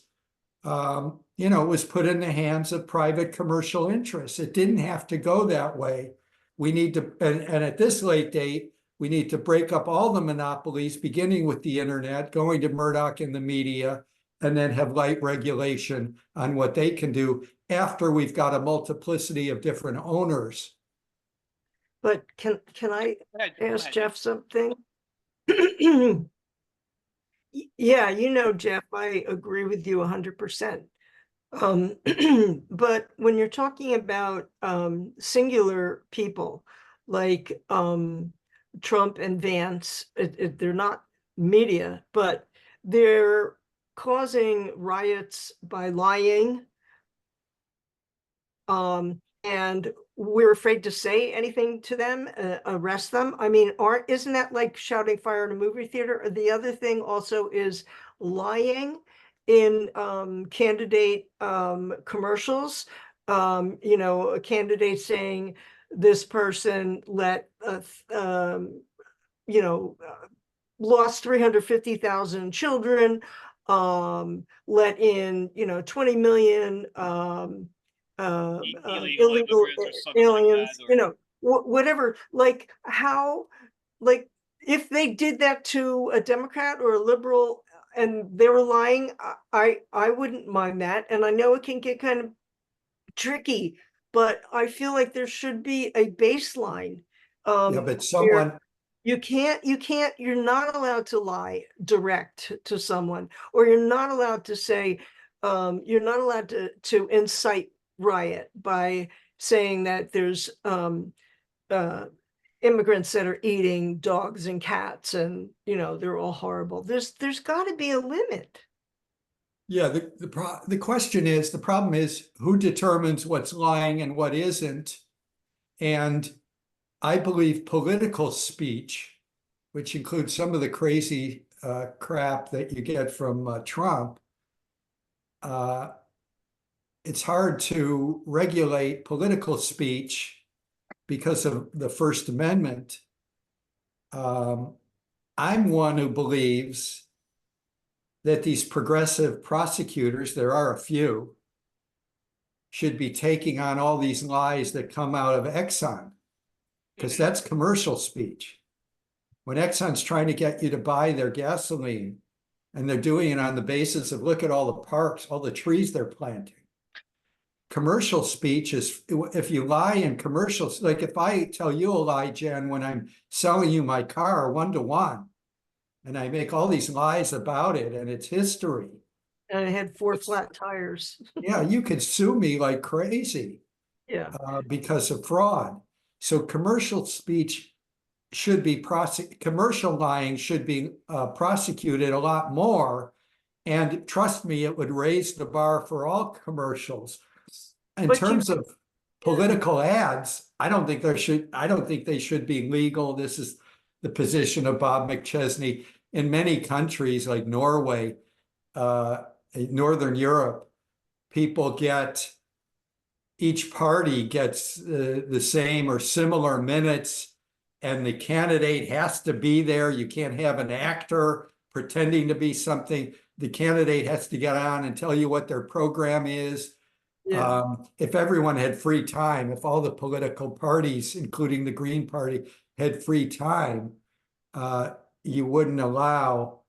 Speaker 3: was put in the hands of private commercial interests. It didn't have to go that way. We need to, and at this late date, we need to break up all the monopolies, beginning with the internet, going to Murdoch and the media, and then have light regulation on what they can do after we've got a multiplicity of different owners.
Speaker 2: But can I ask Jeff something? Yeah, Jeff, I agree with you 100%. But when you're talking about singular people like Trump and Vance, they're not media, but they're causing riots by lying. And we're afraid to say anything to them, arrest them. I mean, isn't that like shouting fire in a movie theater? The other thing also is lying in candidate commercials. You know, a candidate saying this person let you know, lost 350,000 children, let in, you know, 20 million
Speaker 1: Illegal
Speaker 2: illegal
Speaker 1: immigrants or something like
Speaker 2: aliens,
Speaker 1: that, or
Speaker 2: you know, whatever. Like how, like if they did that to a Democrat or a liberal and they were lying, I wouldn't mind that. And I know it can get kind of tricky, but I feel like there should be a baseline
Speaker 3: Yeah, but
Speaker 2: where
Speaker 3: someone,
Speaker 2: you're not allowed to lie direct to someone, or you're not allowed to say, you're not allowed to incite riot by saying that there's uh, immigrants that are eating dogs and cats and, you know, they're all horrible. There's got to be a limit.
Speaker 3: yeah, the question is, the problem is who determines what's lying and what isn't. And I believe political speech, which includes some of the crazy crap that you get from Trump, it's hard to regulate political speech because of the First Amendment. I'm one who believes that these progressive prosecutors, there are a few, should be taking on all these lies that come out of Exxon, because that's commercial speech. When Exxon's trying to get you to buy their gasoline, and they're doing it on the basis of look at all the parks, all the trees they're planting. Commercial speech is, if you lie in commercials, like if I tell you a lie, Jen, when I'm selling you my car 1-to-1, and I make all these lies about it and it's history.
Speaker 2: And it had four flat tires.
Speaker 3: Yeah, you could sue me like crazy
Speaker 2: Yeah.
Speaker 3: because of fraud. So commercial speech should be commercial lying should be prosecuted a lot more. And trust me, it would raise the bar for all commercials. In
Speaker 2: But
Speaker 3: terms of political ads, I don't think they should be legal. This is the position of Bob McChesney. In many countries like Norway, Northern Europe, each party gets the same or similar minutes, and the candidate has to be there. You can't have an actor pretending to be something. The candidate has to get on and tell you what their program is.
Speaker 2: yeah.
Speaker 3: If everyone had free time, if all the political parties, including the Green Party, had free time, you wouldn't allow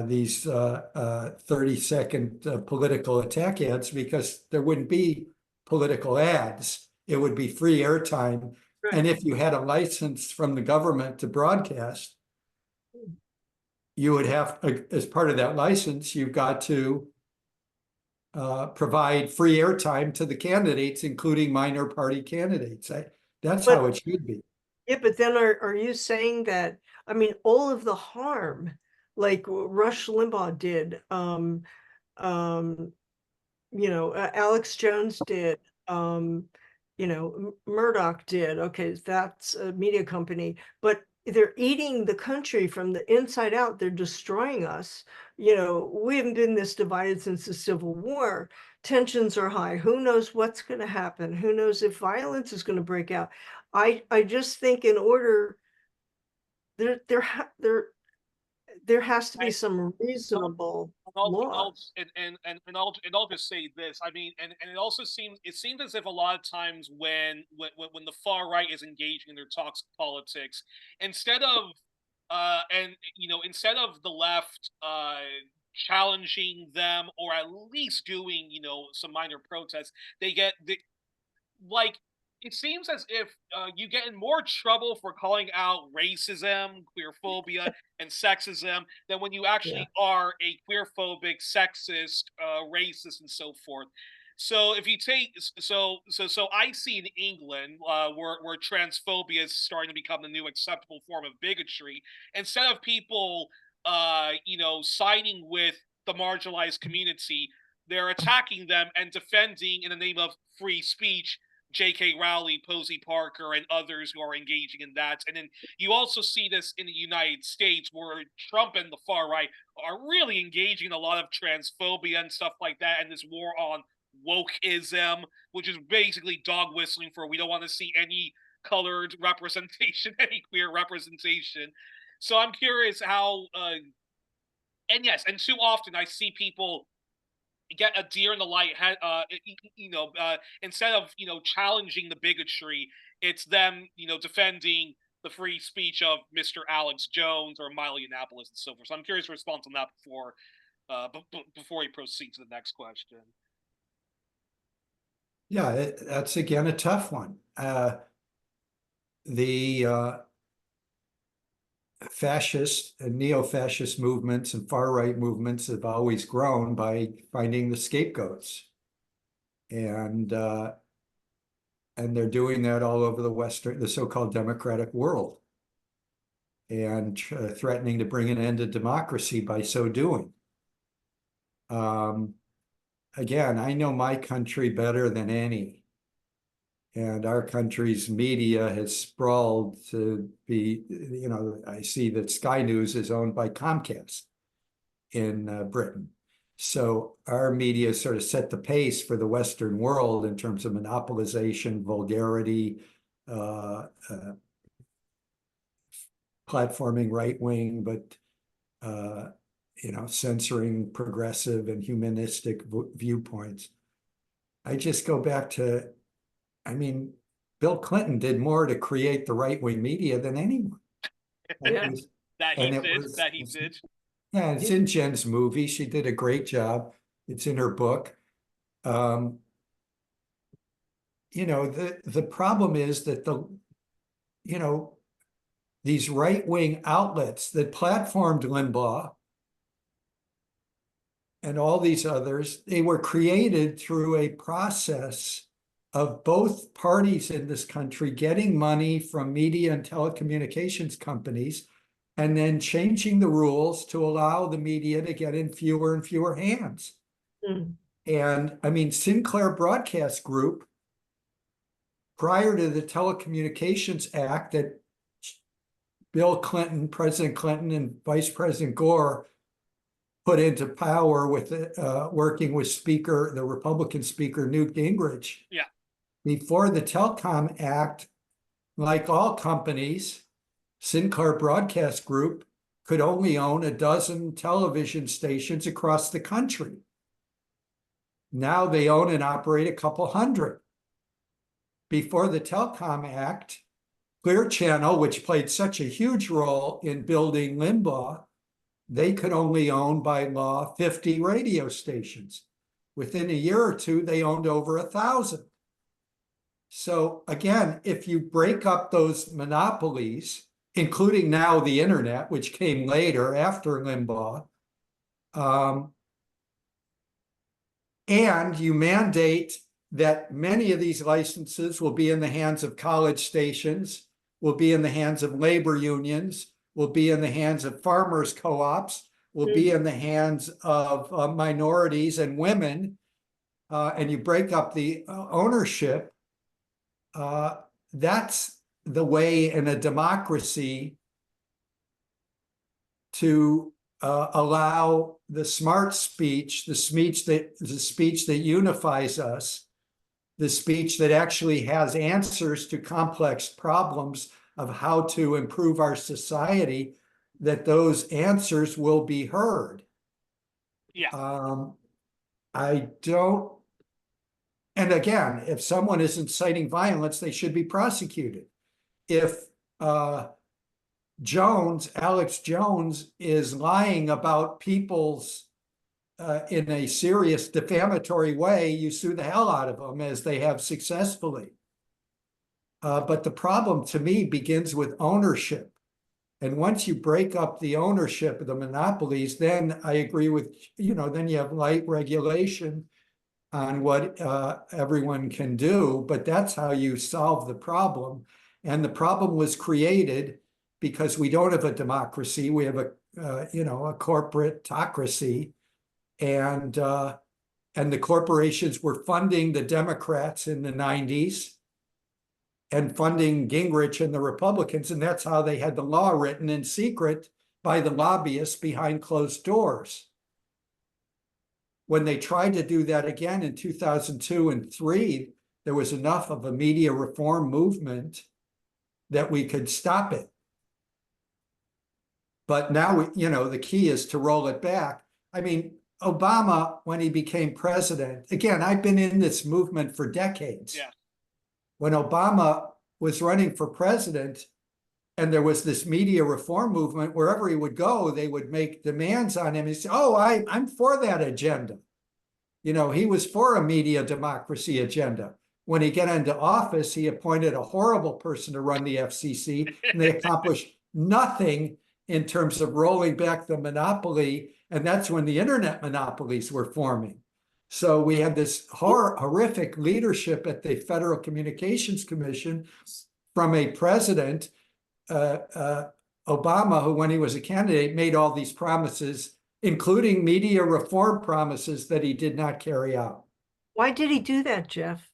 Speaker 3: these 30-second political attack ads, because there wouldn't be political ads. It would be free airtime.
Speaker 2: Right.
Speaker 3: And if you had a license from the government to broadcast, you would have, as part of that license, you've got to provide free airtime to the candidates, including minor party candidates. That's how it should be.
Speaker 2: Yeah, but then are you saying that, I mean, all of the harm, like Rush Limbaugh did, you know, Alex Jones did, you know, Murdoch did. Okay, that's a media company, but they're eating the country from the inside out. They're destroying us. You know, we haven't been this divided since the Civil War. Tensions are high. Who knows what's going to happen? Who knows if violence is going to break out? I just think in order there has to be some reasonable law.
Speaker 1: I'll just say this. I mean, and it also seems as if a lot of times when the far right is engaging in their toxic politics, instead of instead of the left challenging them, or at least doing some minor protests, like it seems as if you get in more trouble for calling out racism, queerphobia, and sexism than when you actually are a queerphobic, sexist, racist, and so forth. So if you take I see in England where transphobia is starting to become the new acceptable form of bigotry. Instead of people siding with the marginalized community, they're attacking them and defending, in the name of free speech, J.K. Rowling, Posey Parker, and others who are engaging in that. And then you also see this in the United States, where Trump and the far right are really engaging in a lot of transphobia and stuff like that, and this war on wokeism, which is basically dog whistling for we don't want to see any colored representation, any queer representation. So I'm curious how, and yes, and too often I see people get a deer in the light, instead of, challenging the bigotry, it's them, defending the free speech of Mr. Alex Jones or Milo Yiannopoulos and so forth. So I'm curious your response on that before we proceed to the next question.
Speaker 3: Yeah, that's again a tough one. The fascist and neo-fascist movements and far-right movements have always grown by finding the scapegoats. And they're doing that all over the so-called democratic world, and threatening to bring an end to democracy by so doing. Again, I know my country better than any. And our country's media has sprawled to be, I see that Sky News is owned by Comcast in Britain. So our media sort of set the pace for the Western world in terms of monopolization, vulgarity, platforming right-wing, but censoring progressive and humanistic viewpoints. I just go back to, Bill Clinton did more to create the right-wing media than anyone.
Speaker 1: That he did.
Speaker 3: Yeah, it's in Jen's movie. She did a great job. It's in her book. The problem is that these right-wing outlets that platformed Limbaugh and all these others, they were created through a process of both parties in this country getting money from media and telecommunications companies and then changing the rules to allow the media to get in fewer and fewer hands. Mm. And Sinclair Broadcast Group, prior to the Telecommunications Act that Bill Clinton, President Clinton, and Vice President Gore put into power with working with the Republican Speaker Newt Gingrich.
Speaker 1: Yeah.
Speaker 3: Before the Telecom Act, like all companies, Sinclair Broadcast Group could only own a dozen television stations across the country. Now they own and operate a couple hundred. Before the Telecom Act, Clear Channel, which played such a huge role in building Limbaugh, they could only own by law 50 radio stations. Within a year or two, they owned over 1,000. So again, if you break up those monopolies, including now the internet, which came later after Limbaugh, and you mandate that many of these licenses will be in the hands of college stations, will be in the hands of labor unions, will be in the hands of farmers co-ops, will be in the hands of minorities and women, and you break up the ownership, that's the way in a democracy to allow the smart speech, the speech that unifies us, the speech that actually has answers to complex problems of how to improve our society, that those answers will be heard.
Speaker 1: Yeah.
Speaker 3: And again, if someone is inciting violence, they should be prosecuted. If Alex Jones is lying about people's in a serious defamatory way, you sue the hell out of them, as they have successfully. But the problem to me begins with ownership. And once you break up the ownership of the monopolies, then I agree with, then you have light regulation on what everyone can do, but that's how you solve the problem. And the problem was created because we don't have a democracy. We have a corporatocracy, and the corporations were funding the Democrats in the 90s and funding Gingrich and the Republicans. And that's how they had the law written in secret by the lobbyists behind closed doors. When they tried to do that again in 2002 and 2003, there was enough of a media reform movement that we could stop it. But now, the key is to roll it back. I mean, Obama, when he became president, again, I've been in this movement for decades.
Speaker 1: Yeah. When
Speaker 3: Obama was running for president, and there was this media reform movement, wherever he would go, they would make demands on him. He said, oh, I'm for that agenda. He was for a media democracy agenda. When he got into office, he appointed a horrible person to run the FCC, and they accomplished nothing in terms of rolling back the monopoly. And that's when the internet monopolies were forming. So we had this horrific leadership at the Federal Communications Commission from a president, Obama, who, when he was a candidate, made all these promises, including media reform promises that he did not carry out.
Speaker 2: Why did he do that, Jeff?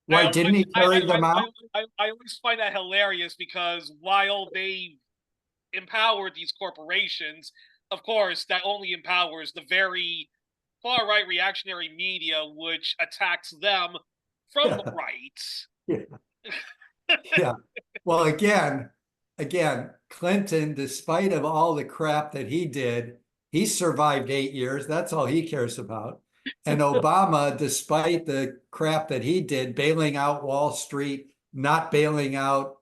Speaker 3: Why didn't he carry them out?
Speaker 1: I always find that hilarious, because while they empowered these corporations, of course, that only empowers the very far-right reactionary media, which attacks them from the right.
Speaker 3: Yeah. Well, again, Clinton, despite of all the crap that he did, he survived 8 years. That's all he cares about. And Obama, despite the crap that he did, bailing out Wall Street, not bailing out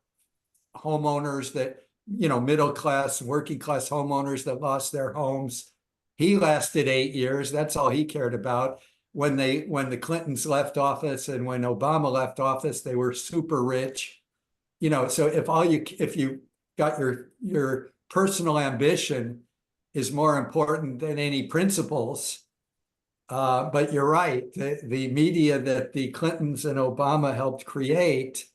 Speaker 3: homeowners that, middle class, working class homeowners that lost their homes, he lasted 8 years. That's all he cared about. When the Clintons left office and when Obama left office, they were super rich. So if you got your personal ambition is more important than any principles. But you're right, the media that the Clintons and Obama helped create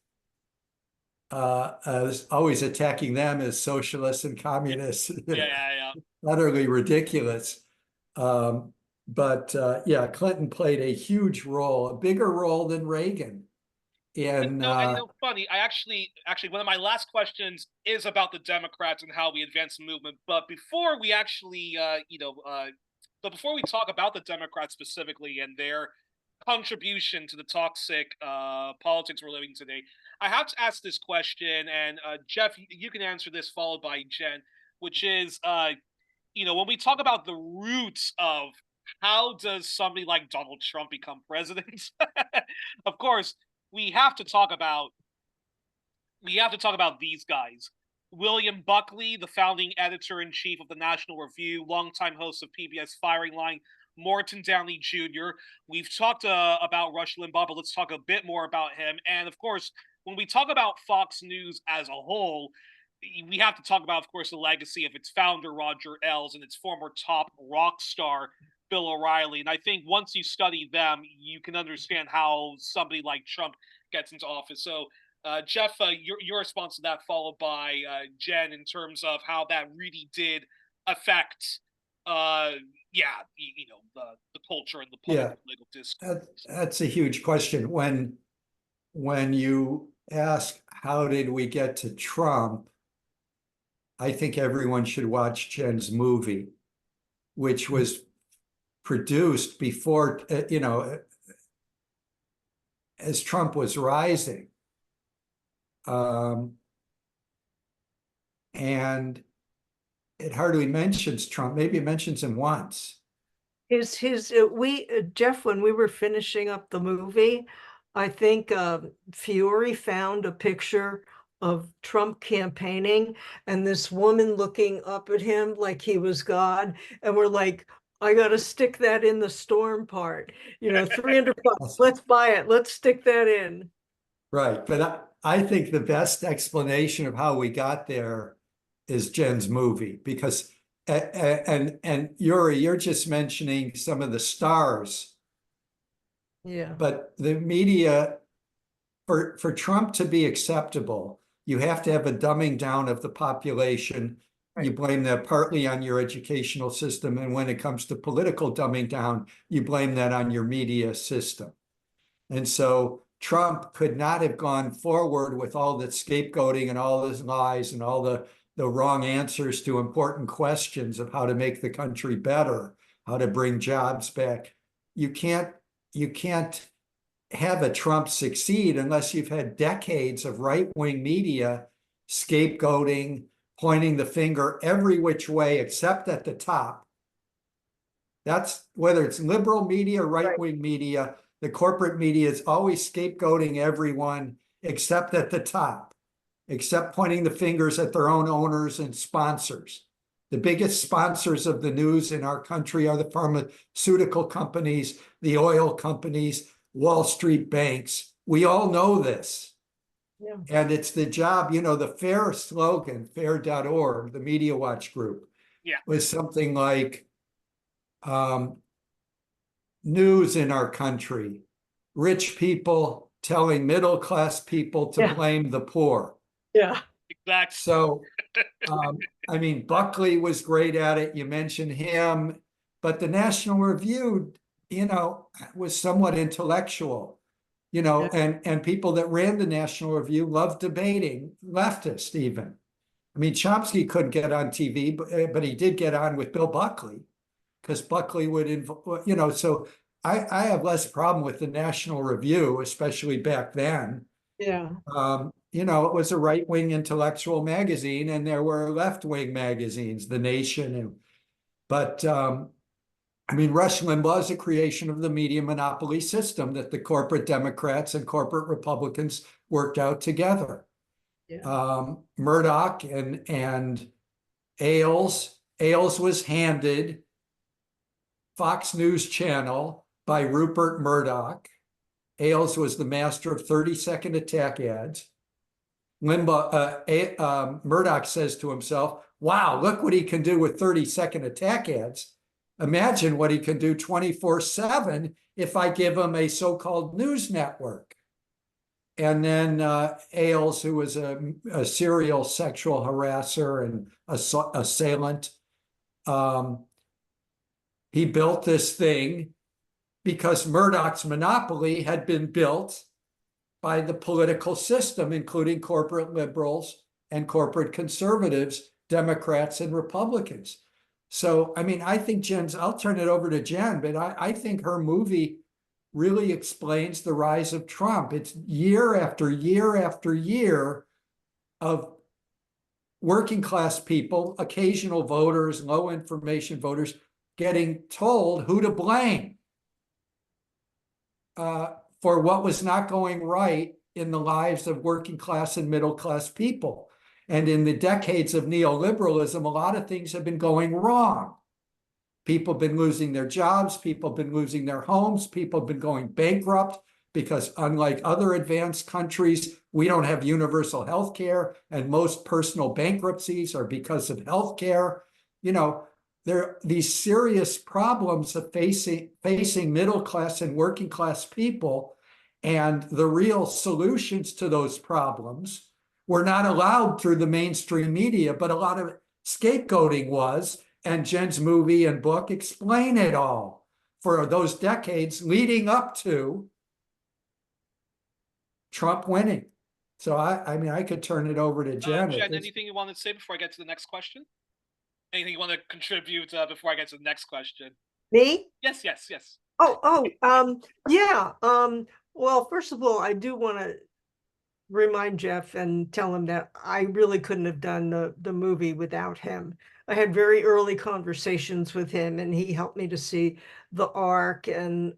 Speaker 3: is always attacking them as socialists and communists.
Speaker 1: Yeah.
Speaker 3: Utterly ridiculous. But Clinton played a huge role, a bigger role than Reagan. And
Speaker 1: funny. I actually one of my last questions is about the Democrats and how we advance the movement. But before we actually, but before we talk about the Democrats specifically and their contribution to the toxic politics we're living today, I have to ask this question. And Jeff, you can answer this, followed by Jen, which is, when we talk about the roots of how does somebody like Donald Trump become president, of course, we have to talk about these guys. William Buckley, the founding editor-in-chief of the National Review, longtime host of PBS Firing Line, Morton Downey Jr. We've talked about Rush Limbaugh, but let's talk a bit more about him. And of course, when we talk about Fox News as a whole, we have to talk about, of course, the legacy of its founder, Roger Ailes, and its former top rock star, Bill O'Reilly. And I think once you study them, you can understand how somebody like Trump gets into office. So, Jeff, your response to that, followed by Jen, in terms of how that really did affect, the culture and the public political discourse.
Speaker 3: That's a huge question. When you ask, how did we get to Trump? I think everyone should watch Jen's movie, which was produced before, as Trump was rising. And it hardly mentions Trump. Maybe it mentions him once.
Speaker 2: Jeff, when we were finishing up the movie, I think Fiore found a picture of Trump campaigning and this woman looking up at him like he was God. And we're like, I got to stick that in the storm part, $300, let's buy it. Let's stick that in.
Speaker 3: Right. But I think the best explanation of how we got there is Jen's movie, because, and Youri, you're just mentioning some of the stars.
Speaker 2: Yeah.
Speaker 3: But the media, for Trump to be acceptable, you have to have a dumbing down of the population. Right. You blame that partly on your educational system. And when it comes to political dumbing down, you blame that on your media system. And so Trump could not have gone forward with all the scapegoating and all his lies and all the wrong answers to important questions of how to make the country better, how to bring jobs back. You can't have a Trump succeed unless you've had decades of right-wing media scapegoating, pointing the finger every which way except at the top. That's whether it's liberal media, right-wing media, the corporate media is always scapegoating everyone except at the top, except pointing the fingers at their own owners and sponsors. The biggest sponsors of the news in our country are the pharmaceutical companies, the oil companies, Wall Street banks. We all know this.
Speaker 2: Yeah.
Speaker 3: And it's the job, the FAIR slogan, fair.org, the Media Watch group, was something like, news in our country, rich people telling middle-class people to blame the poor.
Speaker 2: Yeah.
Speaker 1: Exactly.
Speaker 3: So, Buckley was great at it. You mentioned him, but the National Review, was somewhat intellectual, and people that ran the National Review loved debating, leftist even. Chomsky couldn't get on TV, but he did get on with Bill Buckley because Buckley would, so I have less problem with the National Review, especially back then.
Speaker 2: Yeah.
Speaker 3: It was a right-wing intellectual magazine, and there were left-wing magazines, The Nation. But Rush Limbaugh is a creation of the media monopoly system that the corporate Democrats and corporate Republicans worked out together. Yeah. Murdoch and Ailes was handed Fox News Channel by Rupert Murdoch. Ailes was the master of 30-second attack ads. Murdoch says to himself, wow, look what he can do with 30-second attack ads. Imagine what he can do 24/7 if I give him a so-called news network. And then Ailes, who was a serial sexual harasser and assailant, he built this thing because Murdoch's monopoly had been built by the political system, including corporate liberals and corporate conservatives, Democrats and Republicans. So, I think I'll turn it over to Jen, but I think her movie really explains the rise of Trump. It's year after year after year of working class people, occasional voters, low information voters, getting told who to blame for what was not going right in the lives of working class and middle class people. And in the decades of neoliberalism, a lot of things have been going wrong. People have been losing their jobs, people have been losing their homes, people have been going bankrupt because unlike other advanced countries, we don't have universal health care, and most personal bankruptcies are because of health care. There are these serious problems of facing middle class and working class people, and the real solutions to those problems were not allowed through the mainstream media, but a lot of scapegoating was, and Jen's movie and book explain it all for those decades leading up to Trump winning. So I could turn it over to Jen.
Speaker 1: Jen, anything you want to say before I get to the next question? Anything you want to contribute before I get to the next question?
Speaker 2: Me?
Speaker 1: Yes.
Speaker 2: Yeah. Well, first of all, I do want to remind Jeff and tell him that I really couldn't have done the movie without him. I had very early conversations with him, and he helped me to see the arc, and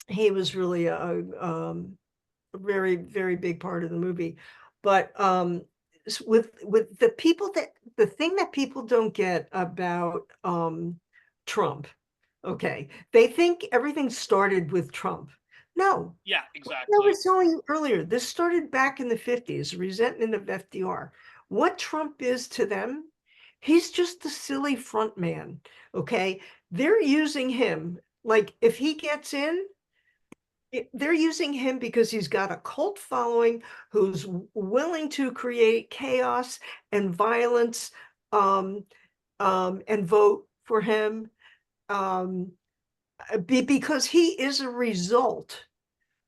Speaker 2: he was really a very, very big part of the movie. But with the people the thing that people don't get about Trump, okay, they think everything started with Trump. No.
Speaker 1: Yeah, exactly.
Speaker 2: I was telling you earlier, this started back in the 50s, resentment of FDR. What Trump is to them, he's just the silly front man, okay? They're using him, like if he gets in, they're using him because he's got a cult following who's willing to create chaos and violence and vote for him because he is a result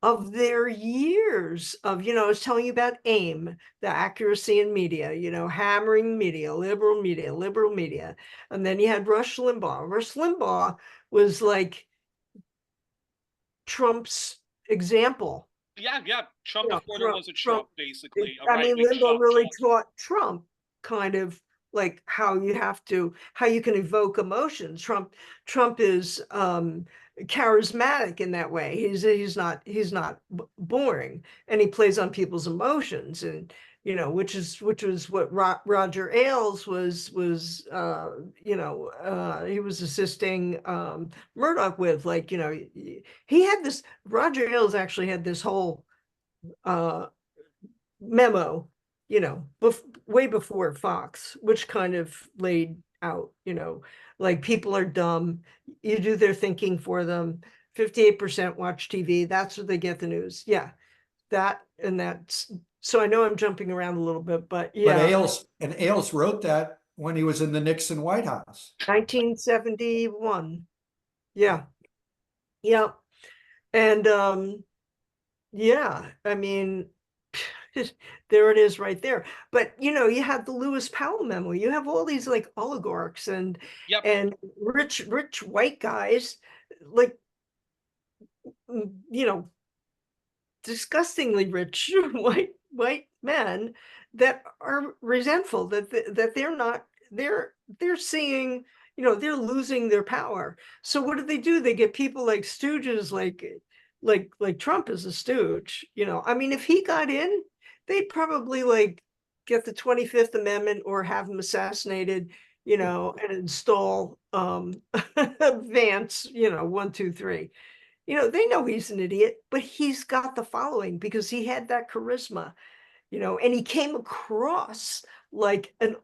Speaker 2: of their years of, I was telling you about AIM, the accuracy in media, hammering media, liberal media, liberal media. And then you had Rush Limbaugh. Rush Limbaugh was like Trump's example.
Speaker 1: Yeah, yeah. Trump before there was a Trump, basically. A
Speaker 2: I mean,
Speaker 1: right-wing
Speaker 2: Limbaugh
Speaker 1: shock
Speaker 2: really
Speaker 1: job.
Speaker 2: taught Trump kind of like how you can evoke emotions. Trump is charismatic in that way. He's not boring, and he plays on people's emotions, and which was what Roger Ailes was he was assisting Murdoch with, like, he had this. Roger Ailes actually had this whole memo, way before Fox, which kind of laid out, like, people are dumb, you do their thinking for them. 58% watch TV. That's where they get the news. Yeah, that's so I know I'm jumping around a little bit, but
Speaker 3: But
Speaker 2: yeah,
Speaker 3: Ailes wrote that when he was in the Nixon White House.
Speaker 2: 1971. Yeah, yeah, and yeah, I mean, there it is right there. But you have the Lewis Powell memo. You have all these like oligarchs and
Speaker 1: Yep.
Speaker 2: rich white guys, like, disgustingly rich white men that are resentful that they're not they're seeing, they're losing their power. So what do? They get people like stooges, like Trump is a stooge. I mean, if he got in, they'd probably like get the 25th Amendment or have him assassinated, and install Vance, 1, 2, 3. They know he's an idiot, but he's got the following because he had that charisma, and he came across like a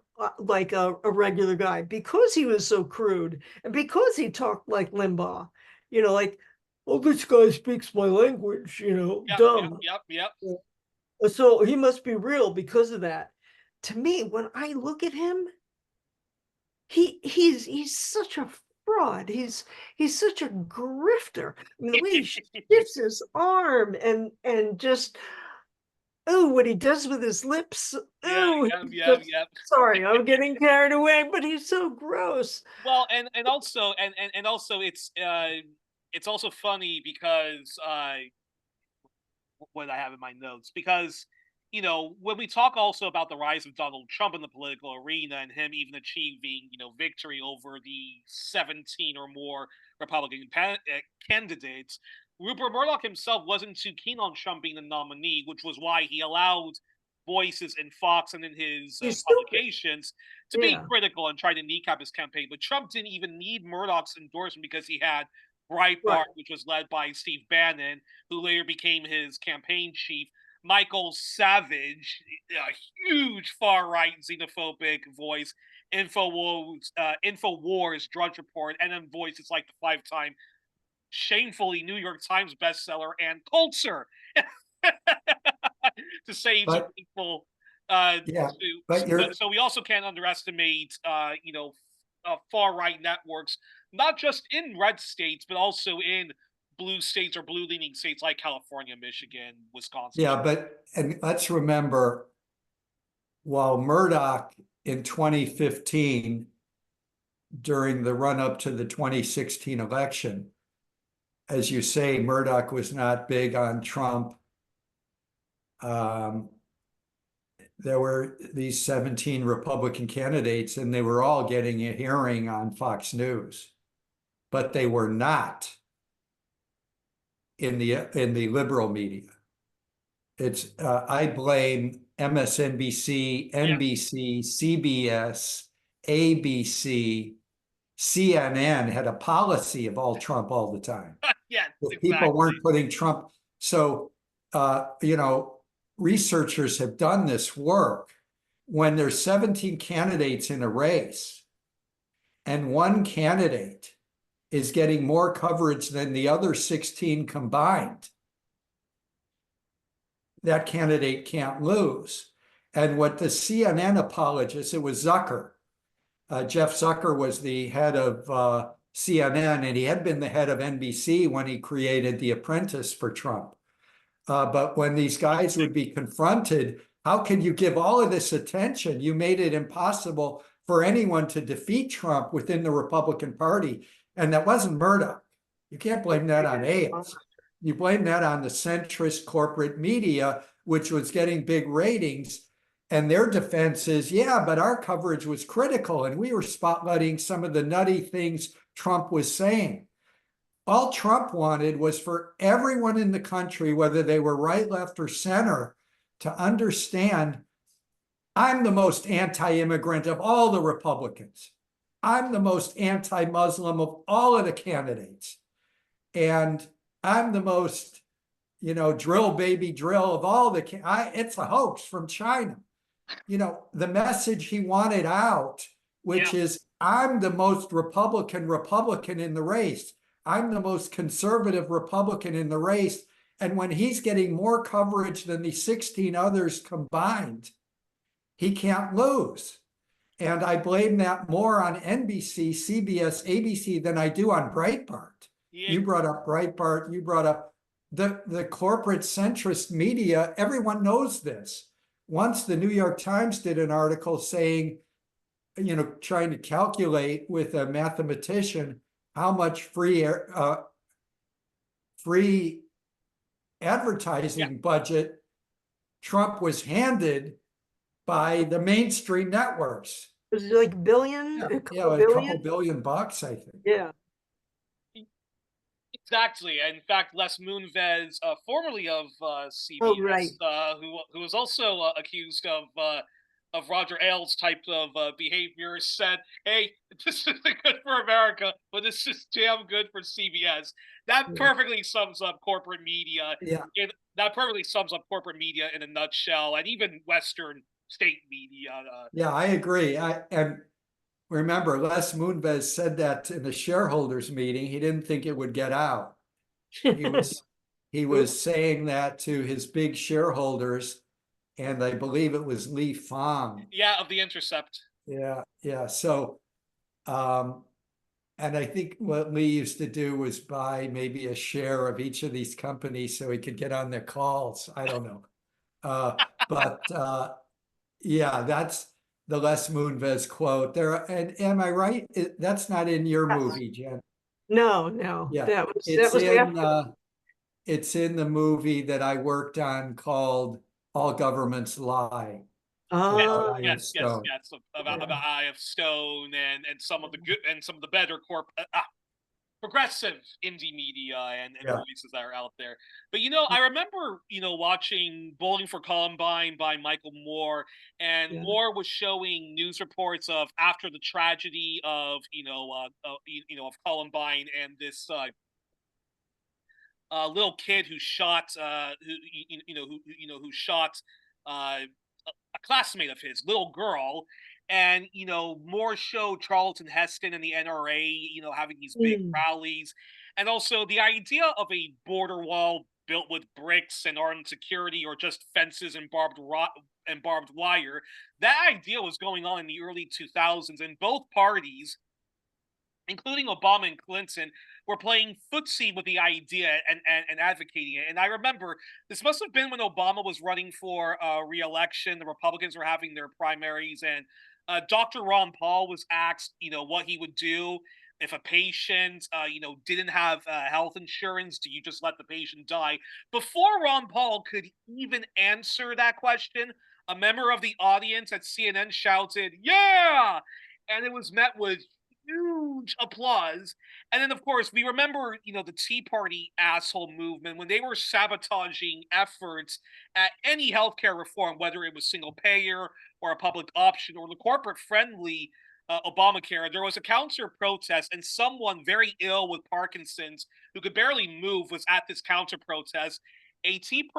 Speaker 2: regular guy because he was so crude and because he talked like Limbaugh, like, oh, this guy speaks my language,
Speaker 1: Yep.
Speaker 2: dumb.
Speaker 1: Yep. Yep.
Speaker 2: So he must be real because of that. To me, when I look at him, he's such a fraud. He's such a grifter. I mean, the way he shifts his arm and just, oh, what he does with his lips.
Speaker 1: Yeah.
Speaker 2: Oh,
Speaker 1: Yep. Yep. Yep.
Speaker 2: sorry, I'm getting carried away, but he's so gross.
Speaker 1: Well, and also it's also funny because what I have in my notes, because when we talk also about the rise of Donald Trump in the political arena and him even achieving victory over the 17 or more Republican candidates, Rupert Murdoch himself wasn't too keen on Trump being the nominee, which was why he allowed voices in Fox and in his
Speaker 2: He's stupid.
Speaker 1: publications to be
Speaker 2: Yeah,
Speaker 1: critical and try to kneecap his campaign. But Trump didn't even need Murdoch's endorsement because he had
Speaker 2: right.
Speaker 1: Breitbart, which was led by Steve Bannon, who later became his campaign chief, Michael Savage, a huge far right xenophobic voice, Infowars, Drudge Report, and then voices like the 5-time shamefully New York Times bestseller and Coulter, to say some people.
Speaker 3: Yeah, but
Speaker 1: So we also can't underestimate, far right networks, not just in red states, but also in blue states or blue leaning states like California, Michigan, Wisconsin.
Speaker 3: yeah, and let's remember, while Murdoch in 2015, during the run up to the 2016 election, as you say, Murdoch was not big on Trump. There were these 17 Republican candidates, and they were all getting a hearing on Fox News, but they were not in the liberal media. It's I blame MSNBC, NBC, CBS, ABC, CNN had a policy of all Trump all the time.
Speaker 1: Yes,
Speaker 3: If people weren't putting Trump. So, researchers have done this work. When there's 17 candidates in a race and one candidate is getting more coverage than the other 16 combined, that candidate can't lose. And what the CNN apologists, it was Zucker. Jeff Zucker was the head of CNN, and he had been the head of NBC when he created The Apprentice for Trump. But when these guys would be confronted, how can you give all of this attention? You made it impossible for anyone to defeat Trump within the Republican Party. And that wasn't Murdoch. You can't blame that on Ailes. You blame that on the centrist corporate media, which was getting big ratings. And their defense is, yeah, but our coverage was critical and we were spotlighting some of the nutty things Trump was saying. All Trump wanted was for everyone in the country, whether they were right, left, or center, to understand I'm the most anti-immigrant of all the Republicans. I'm the most anti-Muslim of all of the candidates. And I'm the most, drill baby drill of all the, it's a hoax from China. The message he wanted out, which is I'm the most Republican in the race. I'm the most conservative Republican in the race. And when he's getting more coverage than the 16 others combined, he can't lose. And I blame that more on NBC, CBS, ABC than I do on Breitbart.
Speaker 1: Yeah.
Speaker 3: You brought up Breitbart, you brought up the corporate centrist media. Everyone knows this. Once the New York Times did an article saying, trying to calculate with a mathematician how much free advertising budget Trump was handed by the mainstream networks.
Speaker 2: It was like billion,
Speaker 3: a
Speaker 2: billion?
Speaker 3: couple billion bucks, I think.
Speaker 2: Yeah.
Speaker 1: Exactly. In fact, Les Moonves, formerly of CBS,
Speaker 2: right.
Speaker 1: Who was also accused of Roger Ailes type of behavior, said, "Hey, this isn't good for America, but this is damn good for CBS." That perfectly sums up corporate media.
Speaker 3: Yeah.
Speaker 1: That perfectly sums up corporate media in a nutshell, and even Western state media.
Speaker 3: Yeah, I agree. And remember, Les Moonves said that in the shareholders meeting. He didn't think it would get out. He was saying that to his big shareholders, and I believe it was Lee Fang.
Speaker 1: Yeah, of The Intercept.
Speaker 3: Yeah. So, and I think what Lee used to do was buy maybe a share of each of these companies so he could get on their calls. I don't know. Yeah, that's the Les Moonves quote there. And am I right? That's not in your movie, Jen.
Speaker 2: No.
Speaker 3: Yeah,
Speaker 2: That was
Speaker 3: it's in the movie that I worked on called All Governments Lie.
Speaker 1: Yes. About Eye of Stone and some of the good and some of the better progressive indie media and voices that are out there. But I remember watching Bowling for Columbine by Michael Moore, and Moore was showing news reports of after the tragedy of of Columbine, and this little kid who shot who shot a classmate of his, little girl. And Moore showed Charlton Heston and the NRA having these big rallies, and also the idea of a border wall built with bricks and armed security, or just fences and barbed wire. That idea was going on in the early 2000s, and both parties, including Obama and Clinton, were playing footsie with the idea and advocating it. And I remember this must have been when Obama was running for re-election. The Republicans were having their primaries, and Dr. Ron Paul was asked, what he would do if a patient, didn't have health insurance. Do you just let the patient die? Before Ron Paul could even answer that question, a member of the audience at CNN shouted, "Yeah!" And it was met with huge applause. And then, of course, we remember, the Tea Party asshole movement when they were sabotaging efforts at any healthcare reform, whether it was single payer or a public option or the corporate friendly Obamacare. There was a counter protest, and someone very ill with Parkinson's who could barely move was at this counter protest. A Tea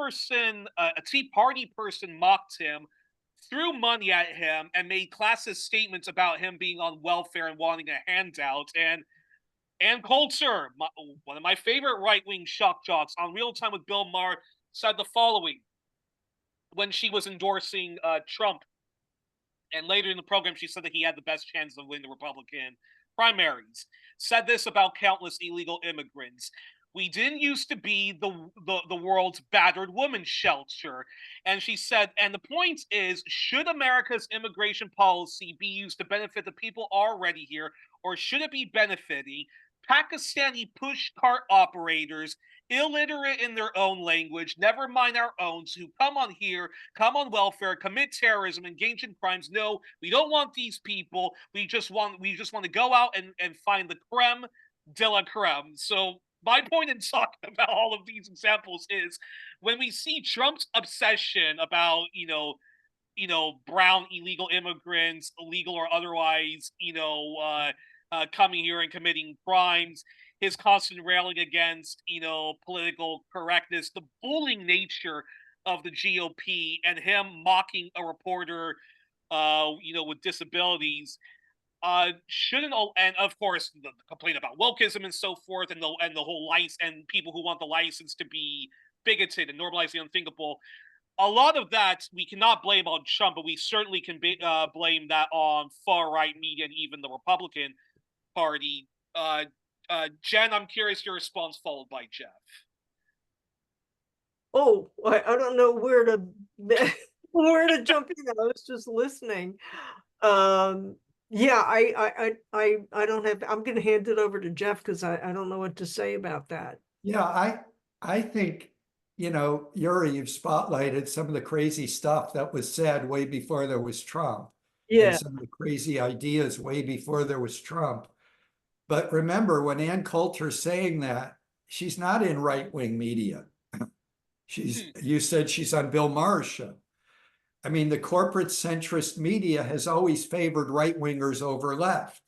Speaker 1: Party person mocked him, threw money at him, and made classist statements about him being on welfare and wanting a handout. And Ann Coulter, one of my favorite right-wing shock jocks on Real Time with Bill Maher, said the following when she was endorsing Trump. And later in the program, she said that he had the best chance of winning the Republican primaries. Said this about countless illegal immigrants. We didn't used to be the world's battered woman shelter. And she said, and the point is, should America's immigration policy be used to benefit the people already here, or should it be benefiting Pakistani push cart operators, illiterate in their own language, never mind our own, who come on here, come on welfare, commit terrorism, engage in crimes? No, we don't want these people. We just want to go out and find the creme de la creme. So my point in talking about all of these examples is when we see Trump's obsession about, brown illegal immigrants, illegal or otherwise, coming here and committing crimes, his constant railing against, political correctness, the bullying nature of the GOP, and him mocking a reporter, with disabilities, shouldn't all, and of course the complaint about wokeism and so forth, and the whole license, and people who want the license to be bigoted and normalize the unthinkable. A lot of that we cannot blame on Trump, but we certainly can blame that on far right media and even the Republican Party. Jen, I'm curious your response, followed by Jeff.
Speaker 2: Oh, I don't know where to where to jump in. I was just listening. Yeah, I don't have. I'm going to hand it over to Jeff because I don't know what to say about that.
Speaker 3: Yeah, I think, Youri, you've spotlighted some of the crazy stuff that was said way before there was Trump.
Speaker 2: Yeah.
Speaker 3: And some of the crazy ideas way before there was Trump. But remember, when Ann Coulter's saying that, she's not in right-wing media. You said she's on Bill Maher's show. I mean, the corporate centrist media has always favored right-wingers over left.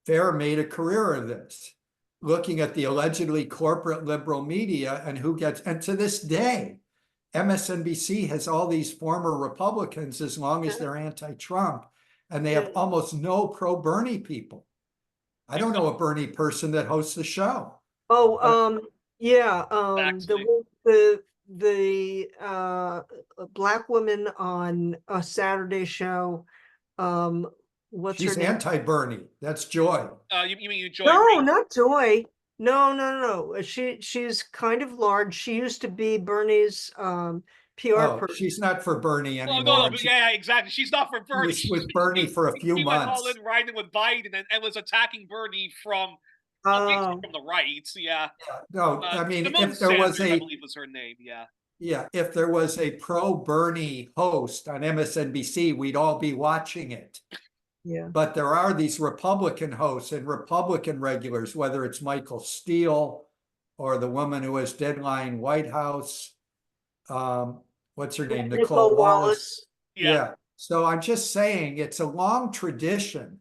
Speaker 3: Fair made a career of this, looking at the allegedly corporate liberal media and who gets, and to this day, MSNBC has all these former Republicans as long as they're anti-Trump, and they have almost no pro-Bernie people. I don't know a Bernie person that hosts the show.
Speaker 2: Oh, yeah. The black woman on a Saturday show. What's
Speaker 3: She's
Speaker 2: her name?
Speaker 3: anti-Bernie. That's Joy.
Speaker 1: You mean Joy?
Speaker 2: No, not Joy. No. She's kind of large. She used to be Bernie's PR person.
Speaker 3: She's not for Bernie anymore.
Speaker 1: No, yeah, exactly. She's not for Bernie.
Speaker 3: She was with Bernie for a few
Speaker 1: months. She went all in riding with Biden and was attacking Bernie from the right. Yeah.
Speaker 3: No, I mean, if there
Speaker 1: Sanders,
Speaker 3: was
Speaker 1: I believe was her name. Yeah.
Speaker 3: Yeah, if there was a pro-Bernie host on MSNBC, we'd all be watching it.
Speaker 2: Yeah.
Speaker 3: But there are these Republican hosts and Republican regulars, whether it's Michael Steele or the woman who has Deadline White House. What's her name? Nicole Wallace. Yeah. So I'm just saying it's a long tradition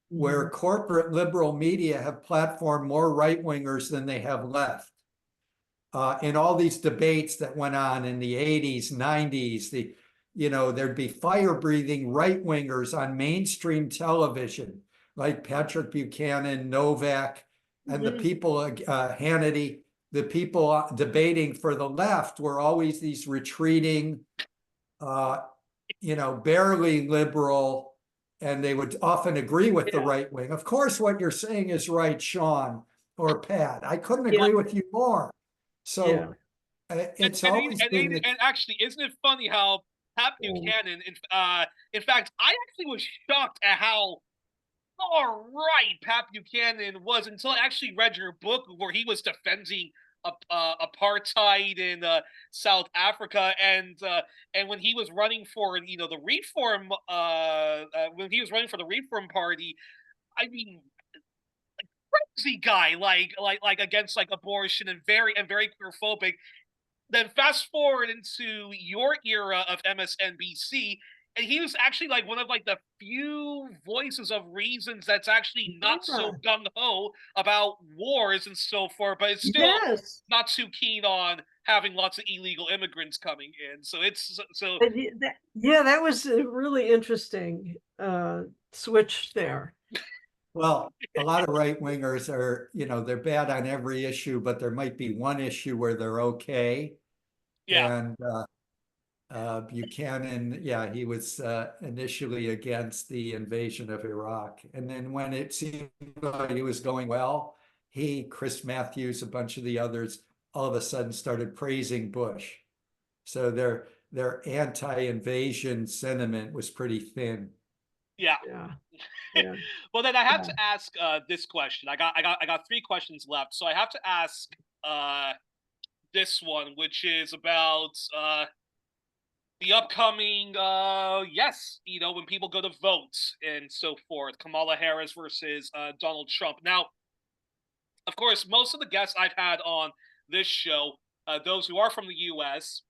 Speaker 3: where corporate liberal media have platformed more right-wingers than they have left. In all these debates that went on in the 80s, 90s, there'd be fire-breathing right-wingers on mainstream television, like Patrick Buchanan, Novak, and the people, Hannity, the people debating for the left were always these retreating, barely liberal, and they would often agree with the right wing. Of course, what you're saying is right, Sean or Pat. I couldn't agree with you more. So it's always been.
Speaker 1: And actually, isn't it funny how Pat Buchanan, in fact, I actually was shocked at how far right Pat Buchanan was until I actually read your book where he was defending apartheid in South Africa, and when he was running for the reform Reform Party, I mean, crazy guy, like against abortion and very queerphobic. Then fast forward into your era of MSNBC, and he was actually one of the few voices of reasons that's actually not so gung-ho about wars and so forth, but it's still not too keen on having lots of illegal immigrants coming in. So that was a really interesting switch there.
Speaker 3: Well, a lot of right-wingers are, they're bad on every issue, but there might be one issue where they're okay. Yeah. And Buchanan, he was initially against the invasion of Iraq. And then when it seemed like it was going well, he, Chris Matthews, a bunch of the others, all of a sudden started praising Bush. So their anti-invasion sentiment was pretty thin.
Speaker 1: Yeah.
Speaker 2: Yeah. Yeah.
Speaker 1: Well, then I have to ask this question. I got 3 questions left, so I have to ask this one, which is about the upcoming when people go to vote and so forth, Kamala Harris versus Donald Trump. Now, of course, most of the guests I've had on this show, those who are from the US,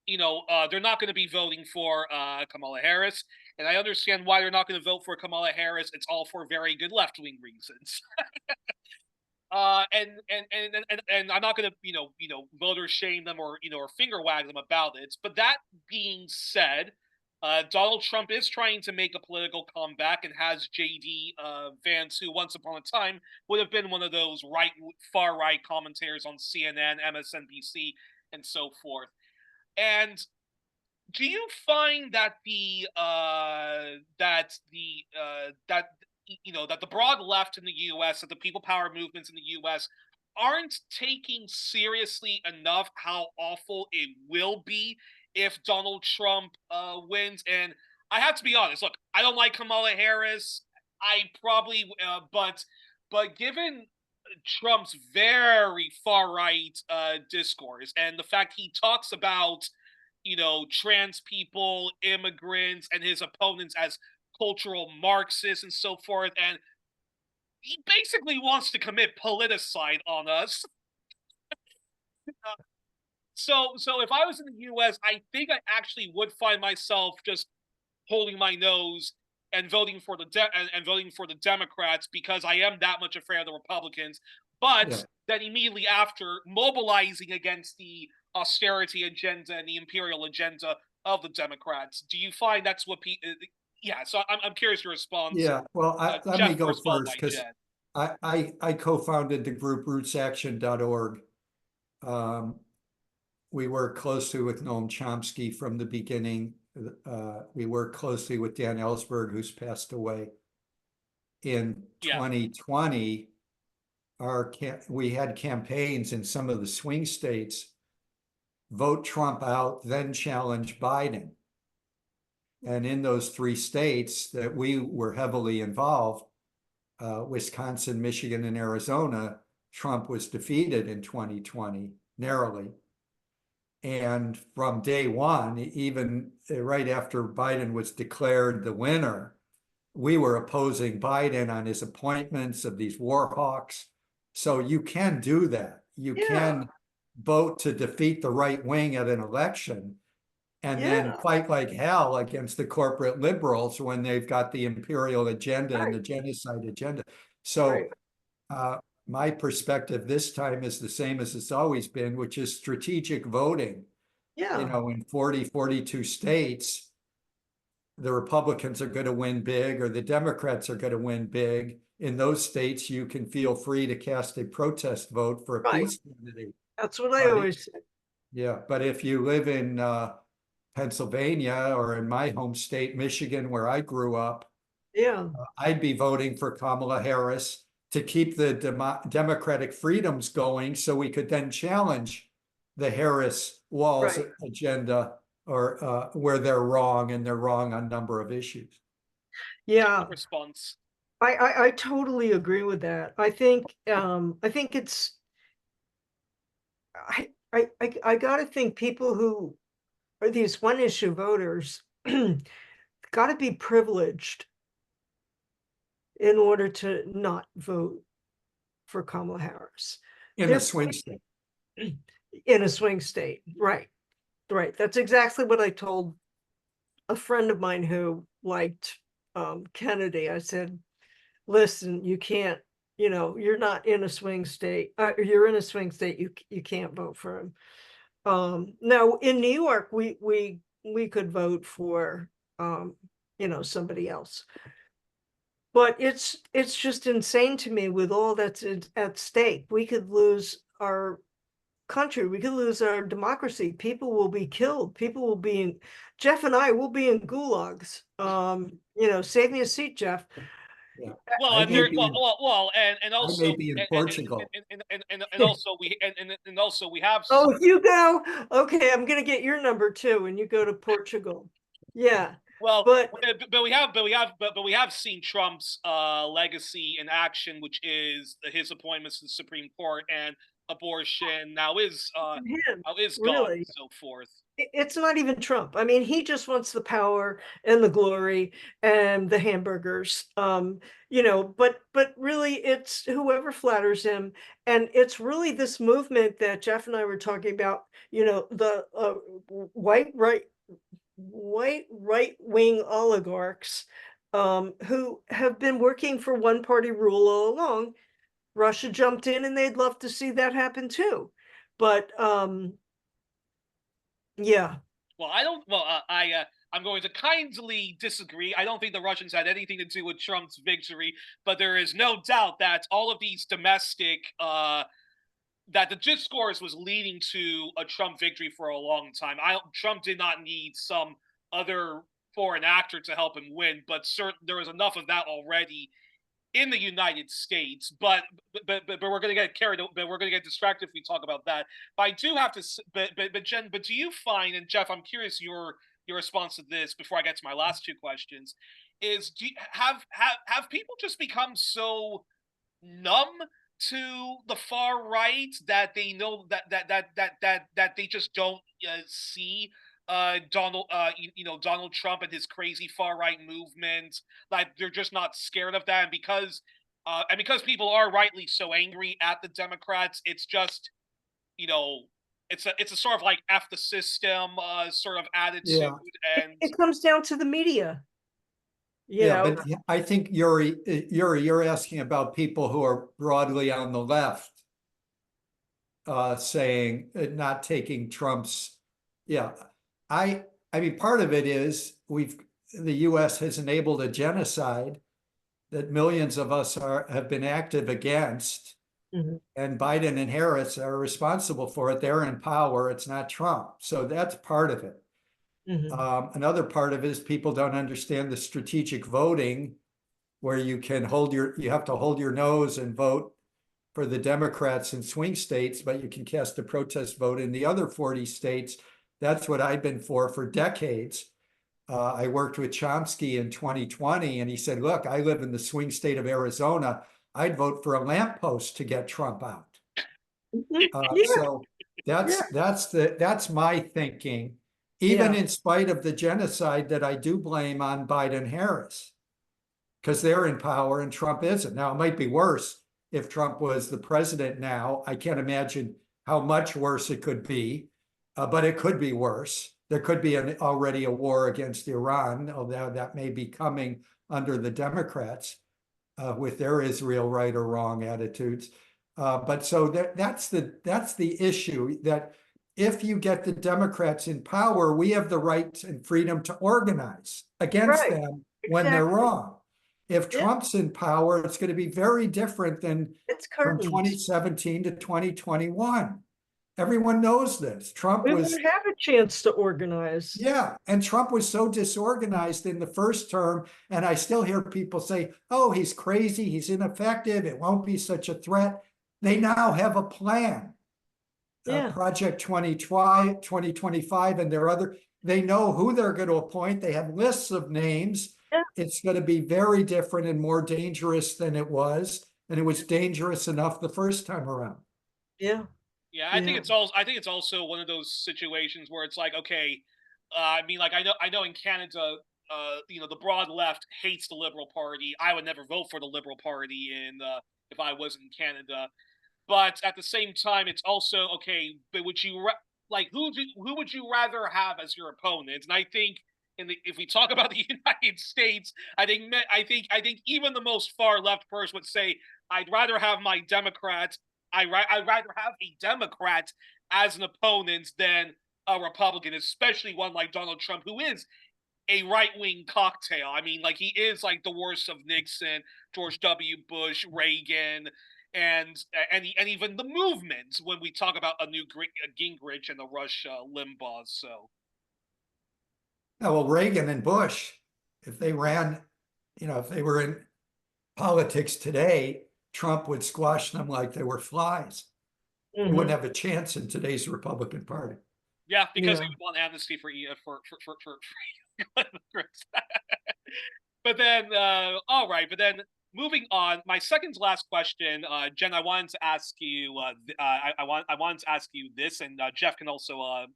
Speaker 1: they're not going to be voting for Kamala Harris, and I understand why they're not going to vote for Kamala Harris. It's all for very good left-wing reasons. And I'm not going to voter shame them or finger wag them about it. But that being said, Donald Trump is trying to make a political comeback and has JD Vance, who once upon a time would have been one of those far right commentators on CNN, MSNBC, and so forth. And do you find that the broad left in the U.S., that the people power movements in the U.S. aren't taking seriously enough how awful it will be if Donald Trump wins? And I have to be honest. Look, I don't like Kamala Harris. I probably, but given Trump's very far right discourse and the fact he talks about trans people, immigrants, and his opponents as cultural Marxists and so forth, and he basically wants to commit politicide on us. So if I was in the U.S., I think I actually would find myself just holding my nose and voting for the Democrats, because I am that much afraid of the Republicans. But then immediately after, mobilizing against the austerity agenda and the imperial agenda of the Democrats. Do you find that's what so I'm curious your response.
Speaker 3: Yeah, well, let me go first, because
Speaker 1: Jen.
Speaker 3: I co-founded the group rootsaction.org. We worked closely with Noam Chomsky from the beginning. We worked closely with Dan Ellsberg, who's passed away. In 2020, we had campaigns in some of the swing states: vote Trump out, then challenge Biden. And in those 3 states that we were heavily involved, Wisconsin, Michigan, and Arizona, Trump was defeated in 2020, narrowly. And from day one, even right after Biden was declared the winner, we were opposing Biden on his appointments of these war hawks. So you can do that. You can vote to defeat the right wing at an election and then fight like hell against the corporate liberals when they've got the imperial agenda and the genocide agenda. So my perspective this time is the same as it's always been, which is strategic voting. In 42 states, the Republicans are going to win big or the Democrats are going to win big. In those states, you can feel free to cast a protest vote for a peace candidate.
Speaker 2: That's what I always say.
Speaker 3: Yeah, but if you live in Pennsylvania or in my home state, Michigan, where I grew up, I'd be voting for Kamala Harris to keep the democratic freedoms going so we could then challenge the Harris Walls agenda, or where they're wrong, and they're wrong on a number of issues.
Speaker 1: Response.
Speaker 2: I totally agree with that. I think it's I gotta think people who are these one issue voters gotta be privileged in order to not vote for Kamala Harris.
Speaker 3: In a swing state.
Speaker 2: In a swing state, right. That's exactly what I told a friend of mine who liked Kennedy. I said, listen, you can't, you're not in a swing state. You're in a swing state. You can't vote for him. Now in New York, we could vote for somebody else. But it's just insane to me with all that's at stake. We could lose our country. We could lose our democracy. People will be killed. People will be in, Jeff and I will be in gulags. Save me a seat, Jeff.
Speaker 3: Yeah.
Speaker 1: Well,
Speaker 3: I
Speaker 1: and
Speaker 3: may
Speaker 1: there,
Speaker 3: be in,
Speaker 1: and
Speaker 3: I may
Speaker 1: also,
Speaker 3: be in Portugal.
Speaker 1: and also and also we have
Speaker 2: Oh, you go. Okay, I'm gonna get your number too, and you go to Portugal. Yeah,
Speaker 1: well,
Speaker 2: but
Speaker 1: but we have seen Trump's legacy in action, which is his appointments to the Supreme Court and abortion
Speaker 2: him,
Speaker 1: now is gone and
Speaker 2: really.
Speaker 1: so forth.
Speaker 2: It's not even Trump. I mean, he just wants the power and the glory and the hamburgers. But really it's whoever flatters him. And it's really this movement that Jeff and I were talking about, the white right wing oligarchs who have been working for one party rule all along. Russia jumped in and they'd love to see that happen too. But yeah.
Speaker 1: Well, I don't. Well, I'm going to kindly disagree. I don't think the Russians had anything to do with Trump's victory, but there is no doubt that all of these domestic that the discourse was leading to a Trump victory for a long time. Trump did not need some other foreign actor to help him win, but there was enough of that already in the United States. But we're going to get carried. But we're going to get distracted if we talk about that. But I do have to. But Jen, but do you find, and Jeff, I'm curious your response to this before I get to my last two questions, is have people just become so numb to the far right that they know that they just don't see Donald Trump and his crazy far right movement, like they're just not scared of that, and because people are rightly so angry at the Democrats, it's just you know it's a sort of like F the system sort of attitude.
Speaker 3: Yeah.
Speaker 1: And
Speaker 2: It comes down to the media.
Speaker 3: Yeah, but I think Yuri, you're asking about people who are broadly on the left, saying not taking Trump's. Yeah, I mean, part of it is the U.S. has enabled a genocide that millions of us have been active against, and Biden and Harris are responsible for it. They're in power. It's not Trump. So that's part of it. Another part of it is people don't understand the strategic voting, where you have to hold your nose and vote for the Democrats in swing states, but you can cast a protest vote in the other 40 states. That's what I've been for decades. I worked with Chomsky in 2020, and he said, look, I live in the swing state of Arizona. I'd vote for a lamppost to get Trump out. So that's my thinking, even in spite of the genocide that I do blame on Biden Harris, because they're in power and Trump isn't. Now, it might be worse if Trump was the president now. I can't imagine how much worse it could be, but it could be worse. There could be already a war against Iran, although that may be coming under the Democrats with their Israel right or wrong attitudes. But so that's the issue, that if you get the Democrats in power, we have the right and freedom to organize against them when they're wrong. If Trump's in power, it's going to be very different than from 2017 to 2021. Everyone knows this.
Speaker 2: We won't have a chance to organize.
Speaker 3: Yeah, and Trump was so disorganized in the first term, and I still hear people say, oh, he's crazy, he's ineffective, it won't be such a threat. They now have a plan. Project 2025 and they know who they're going to appoint. They have lists of names. It's going to be very different and more dangerous than it was. And it was dangerous enough the first time around.
Speaker 1: I think it's also one of those situations where it's like, okay, I mean, like I know in Canada, the broad left hates the Liberal Party. I would never vote for the Liberal Party if I was in Canada. But at the same time, it's also okay. But would you who would you rather have as your opponent? And I think if we talk about the United States, I think even the most far left person would say, I'd rather have my Democrat. I'd rather have a Democrat as an opponent than a Republican, especially one like Donald Trump, who is a right-wing cocktail. I mean, like, he is like the worst of Nixon, George W. Bush, Reagan, and even the movement when we talk about a new Gingrich and the Rush Limbaugh. So,
Speaker 3: well, Reagan and Bush, if they ran, if they were politics today, Trump would squash them like they were flies. He wouldn't have a chance in today's Republican Party.
Speaker 1: Yeah, because
Speaker 2: Yeah.
Speaker 1: they would want amnesty for immigrants. But then, all right. But then, moving on, my second to last question, Jen, I wanted to ask you. I wanted to ask you this, and Jeff can also,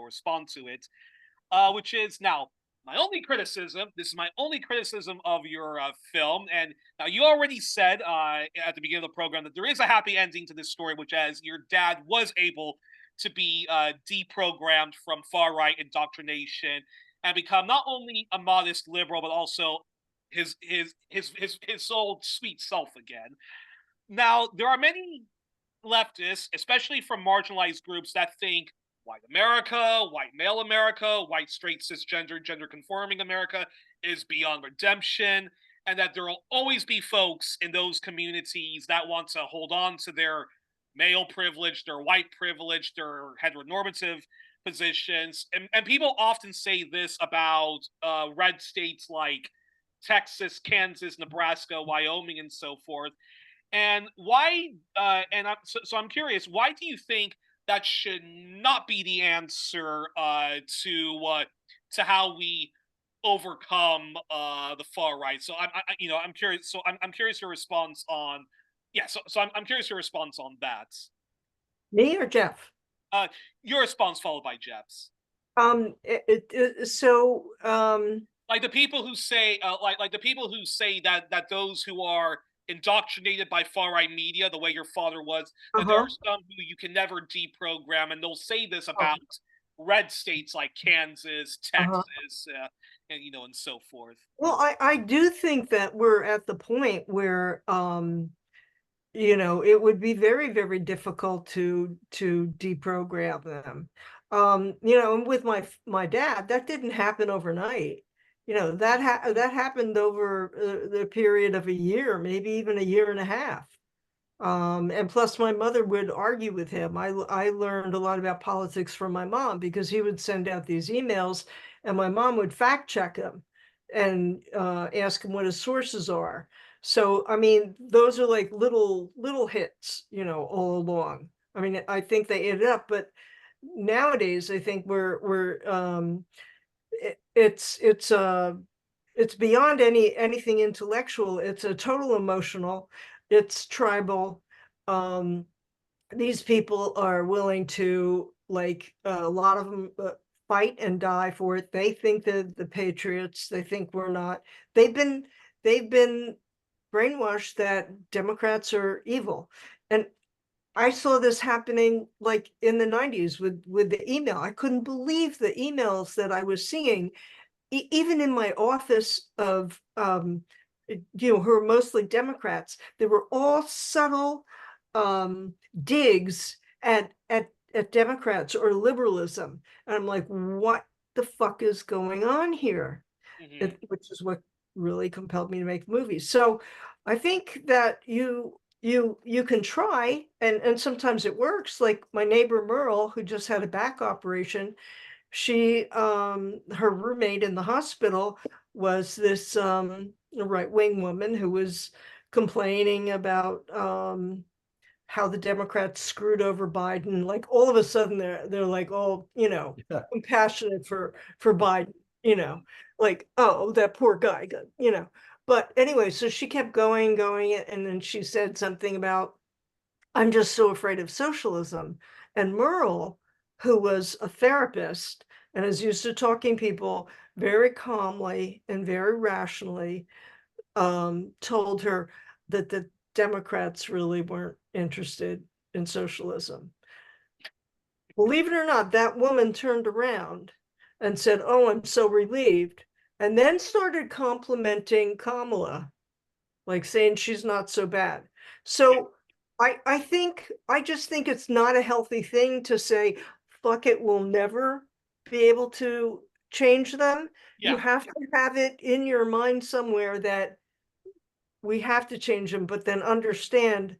Speaker 1: respond to it. Which is now my only criticism. This is my only criticism of your film. And now you already said at the beginning of the program that there is a happy ending to this story, which as your dad was able to be deprogrammed from far right indoctrination and become not only a modest liberal but also his old sweet self again. Now there are many leftists, especially from marginalized groups, that think white America, white male America, white straight cisgender, gender conforming America is beyond redemption, and that there will always be folks in those communities that want to hold on to their male privilege, their white privilege, their heteronormative positions. And people often say this about red states like Texas, Kansas, Nebraska, Wyoming, and so forth. And why? So I'm curious. Why do you think that should not be the answer to how we overcome the far right? So I'm curious. So I'm curious your response on. Yeah. I'm curious your response on that.
Speaker 2: Me or Jeff?
Speaker 1: Uh, your response followed by Jeff's. Like the people who say, like the people who say that those who are indoctrinated by far right media, the way your father was, that there are some who you can never deprogram, and they'll say this about red states like Kansas, Texas, and and so forth.
Speaker 2: Well, I do think that we're at the point where it would be very, very difficult to deprogram them. And with my dad, that didn't happen overnight. That happened over the period of a year, maybe even a year and a half. And plus my mother would argue with him. I learned a lot about politics from my mom because he would send out these emails and my mom would fact check him and ask him what his sources are. So, I mean, those are like little hits, all along. I mean, I think they ended up, but nowadays I think it's beyond anything intellectual. It's a total emotional, it's tribal. These people are willing to, like, a lot of them fight and die for it. They think that the patriots, they think we're not. They've been brainwashed that Democrats are evil. And I saw this happening like in the 90s with the email. I couldn't believe the emails that I was seeing, even in my office of who are mostly Democrats. They were all subtle digs at Democrats or liberalism. And I'm like, what the fuck is going on here? Which is what really compelled me to make movies. So I think that you can try, and sometimes it works. Like my neighbor Merle, who just had a back operation, she her roommate in the hospital was this right-wing woman who was complaining about how the Democrats screwed over Biden. Like all of a sudden they're like all compassionate for Biden, like, oh, that poor guy, but anyway, so she kept going, and then she said something about, I'm just so afraid of socialism. And Merle, who was a therapist and is used to talking people very calmly and very rationally, told her that the Democrats really weren't interested in socialism. Believe it or not, that woman turned around and said, oh, I'm so relieved, and then started complimenting Kamala, like saying she's not so bad. So I just think it's not a healthy thing to say, fuck it, we'll never be able to change them.
Speaker 1: Yeah.
Speaker 2: You have to have it in your mind somewhere that we have to change them, but then understand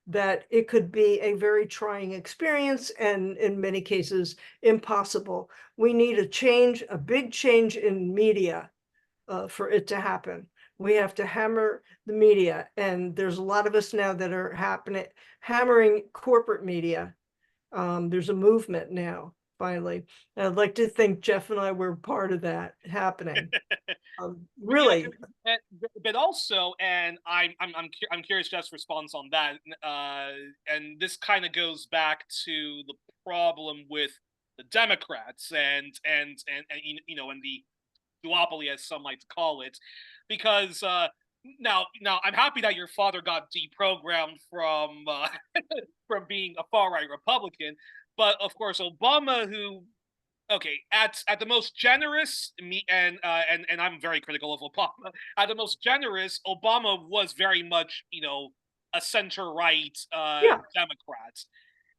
Speaker 2: that it could be a very trying experience and in many cases impossible. We need a change, a big change in media for it to happen. We have to hammer the media, and there's a lot of us now that are hammering corporate media. There's a movement now, finally. And I'd like to think Jeff and I were part of that happening. Really.
Speaker 1: But also, and I'm curious Jeff's response on that. And this kind of goes back to the problem with the Democrats and and the duopoly, as some like to call it, because now I'm happy that your father got deprogrammed from from being a far right Republican, but of course Obama, who okay, at the most generous and I'm very critical of Obama. At the most generous, Obama was very much a center right
Speaker 2: Yeah.
Speaker 1: Democrat.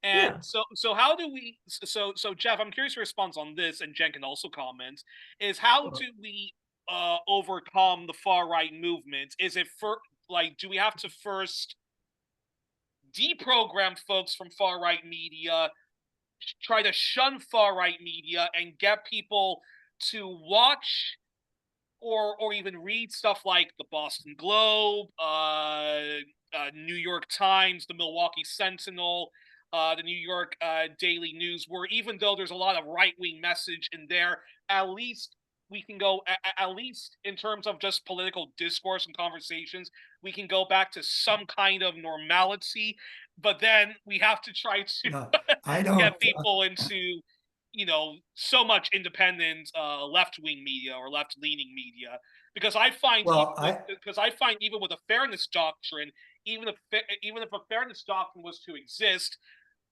Speaker 1: And
Speaker 2: Yeah.
Speaker 1: so how do we so Jeff, I'm curious your response on this, and Jen can also comment, is how do we overcome the far right movement? Is it for like do we have to first deprogram folks from far right media, try to shun far right media, and get people to watch or even read stuff like the Boston Globe, New York Times, the Milwaukee Sentinel, the New York Daily News, where even though there's a lot of right-wing message in there, at least we can go, at least in terms of just political discourse and conversations, we can go back to some kind of normality. But then we have to try to
Speaker 3: No, I don't.
Speaker 1: get people into so much independent left-wing media or left-leaning media, because I find even with a fairness doctrine, even if a fairness doctrine was to exist,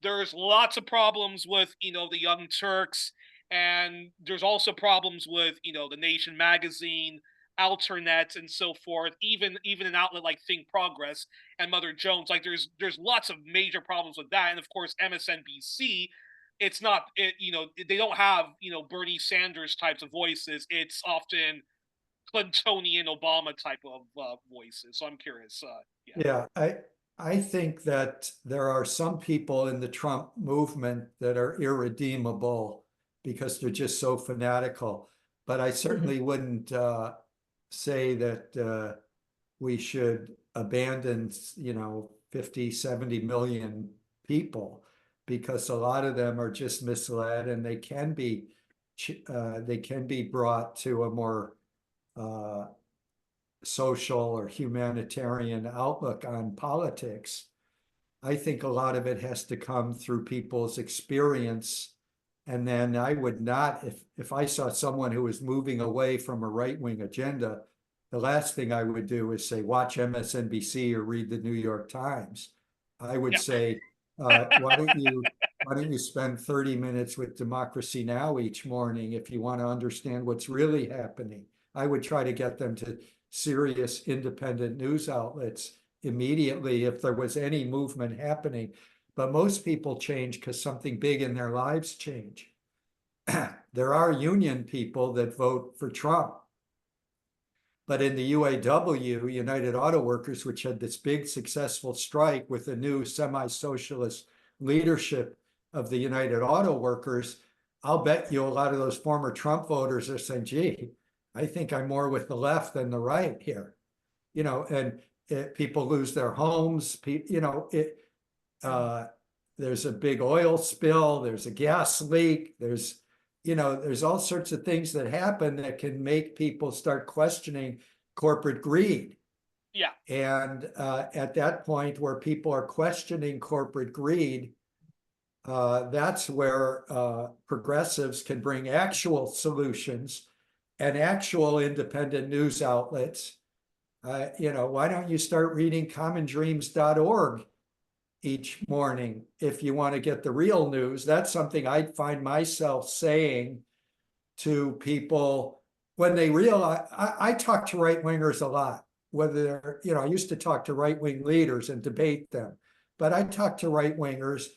Speaker 1: there's lots of problems with the Young Turks, and there's also problems with the Nation magazine, Alternet, and so forth. Even an outlet like Think Progress and Mother Jones, like there's lots of major problems with that, and of course MSNBC. It's not they don't have Bernie Sanders types of voices. It's often Clintonian, Obama type of voices. So I'm curious.
Speaker 3: Yeah, I think that there are some people in the Trump movement that are irredeemable because they're just so fanatical. But I certainly wouldn't say that we should abandon, 50, 70 million people, because a lot of them are just misled, and they can be brought to a more social or humanitarian outlook on politics. I think a lot of it has to come through people's experience. And then I would not, if I saw someone who was moving away from a right-wing agenda, the last thing I would do is say, watch MSNBC or read the New York Times. I would say, why don't you spend 30 minutes with Democracy Now! Each morning if you want to understand what's really happening? I would try to get them to serious independent news outlets immediately if there was any movement happening. But most people change because something big in their lives change. There are union people that vote for Trump. But in the UAW, United Auto Workers, which had this big successful strike with the new semi-socialist leadership of the United Auto Workers, I'll bet you a lot of those former Trump voters are saying, gee, I think I'm more with the left than the right here. And people lose their homes. There's a big oil spill. There's a gas leak. There's all sorts of things that happen that can make people start questioning corporate greed.
Speaker 1: Yeah.
Speaker 3: And at that point where people are questioning corporate greed, that's where progressives can bring actual solutions and actual independent news outlets. Why don't you start reading commondreams.org each morning if you want to get the real news? That's something I'd find myself saying to people when they realize. I talk to right-wingers a lot, whether they're, I used to talk to right-wing leaders and debate them, but I talk to right-wingers,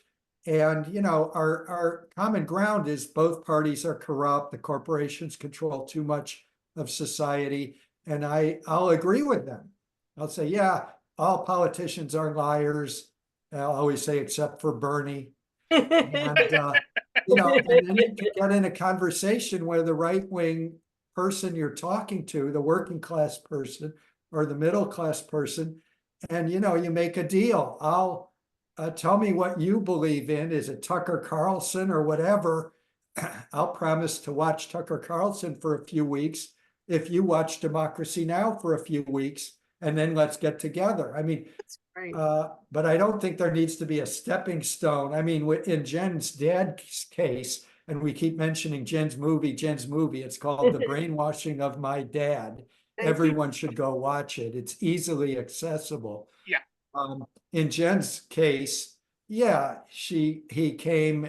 Speaker 3: and our common ground is both parties are corrupt, the corporations control too much of society, and I'll agree with them. I'll say, yeah, all politicians are liars. I'll always say, except for Bernie. And then you can get in a conversation where the right-wing person you're talking to, the working class person or the middle class person, and you make a deal. I'll tell me what you believe in. Is it Tucker Carlson or whatever? I'll promise to watch Tucker Carlson for a few weeks if you watch Democracy Now! For a few weeks, and then let's get together. I mean,
Speaker 2: That's great.
Speaker 3: but I don't think there needs to be a stepping stone. I mean, in Jen's dad's case, and we keep mentioning Jen's movie, it's called The Brainwashing of My Dad. Everyone should go watch it. It's easily accessible.
Speaker 1: Yeah.
Speaker 3: In Jen's case, yeah, he came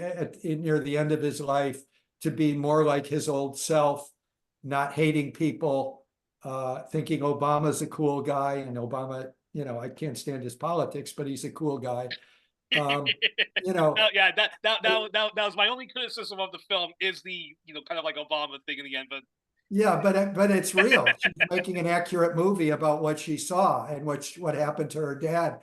Speaker 3: near the end of his life to be more like his old self, not hating people, thinking Obama's a cool guy, and Obama, I can't stand his politics, but he's a cool guy.
Speaker 1: Yeah, that was my only criticism of the film, is the kind of like Obama thing in the end, but
Speaker 3: yeah, but it's real. She's making an accurate movie about what she saw and what happened to her dad.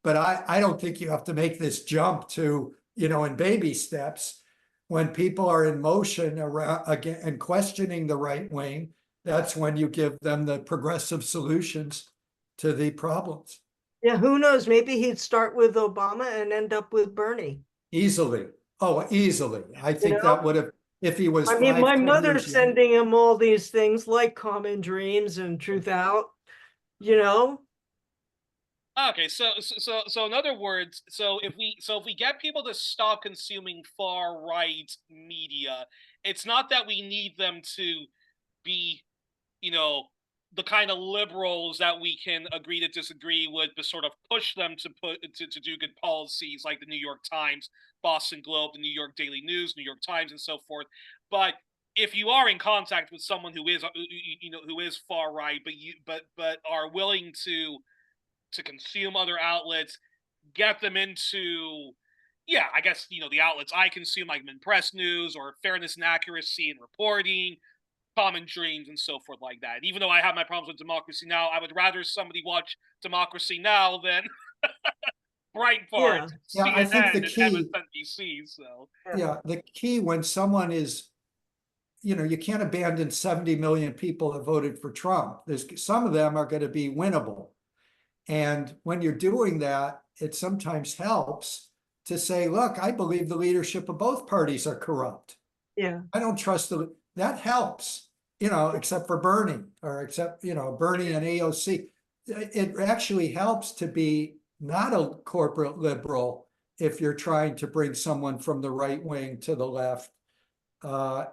Speaker 3: But I don't think you have to make this jump to, in baby steps. When people are in motion around again and questioning the right wing, that's when you give them the progressive solutions to the problems.
Speaker 2: Yeah, who knows? Maybe he'd start with Obama and end up with Bernie.
Speaker 3: Easily. Oh, easily. I think that would have, if he was
Speaker 2: I mean,
Speaker 3: 5,
Speaker 2: my
Speaker 3: 10
Speaker 2: mother's
Speaker 3: years
Speaker 2: sending him all these things like Common Dreams and Truth Out,
Speaker 1: Okay, so in other words, so if we get people to stop consuming far right media, it's not that we need them to be, the kind of liberals that we can agree to disagree with, but sort of push them to do good policies like the New York Times, Boston Globe, the New York Daily News, New York Times, and so forth. But if you are in contact with someone who is who is far right, but are willing to consume other outlets, get them into, yeah, I guess, the outlets I consume, like Press News or Fairness and Accuracy in Reporting, Common Dreams, and so forth like that. Even though I have my problems with Democracy Now!, I would rather somebody watch Democracy Now! Than Breitbart,
Speaker 3: Yeah, I think
Speaker 1: CNN,
Speaker 3: the key,
Speaker 1: and MSNBC. So
Speaker 3: yeah, the key when someone is, you can't abandon 70 million people that voted for Trump. Some of them are going to be winnable. And when you're doing that, it sometimes helps to say, look, I believe the leadership of both parties are corrupt.
Speaker 2: Yeah.
Speaker 3: I don't trust that helps, except for Bernie Bernie and AOC. It actually helps to be not a corporate liberal if you're trying to bring someone from the right wing to the left.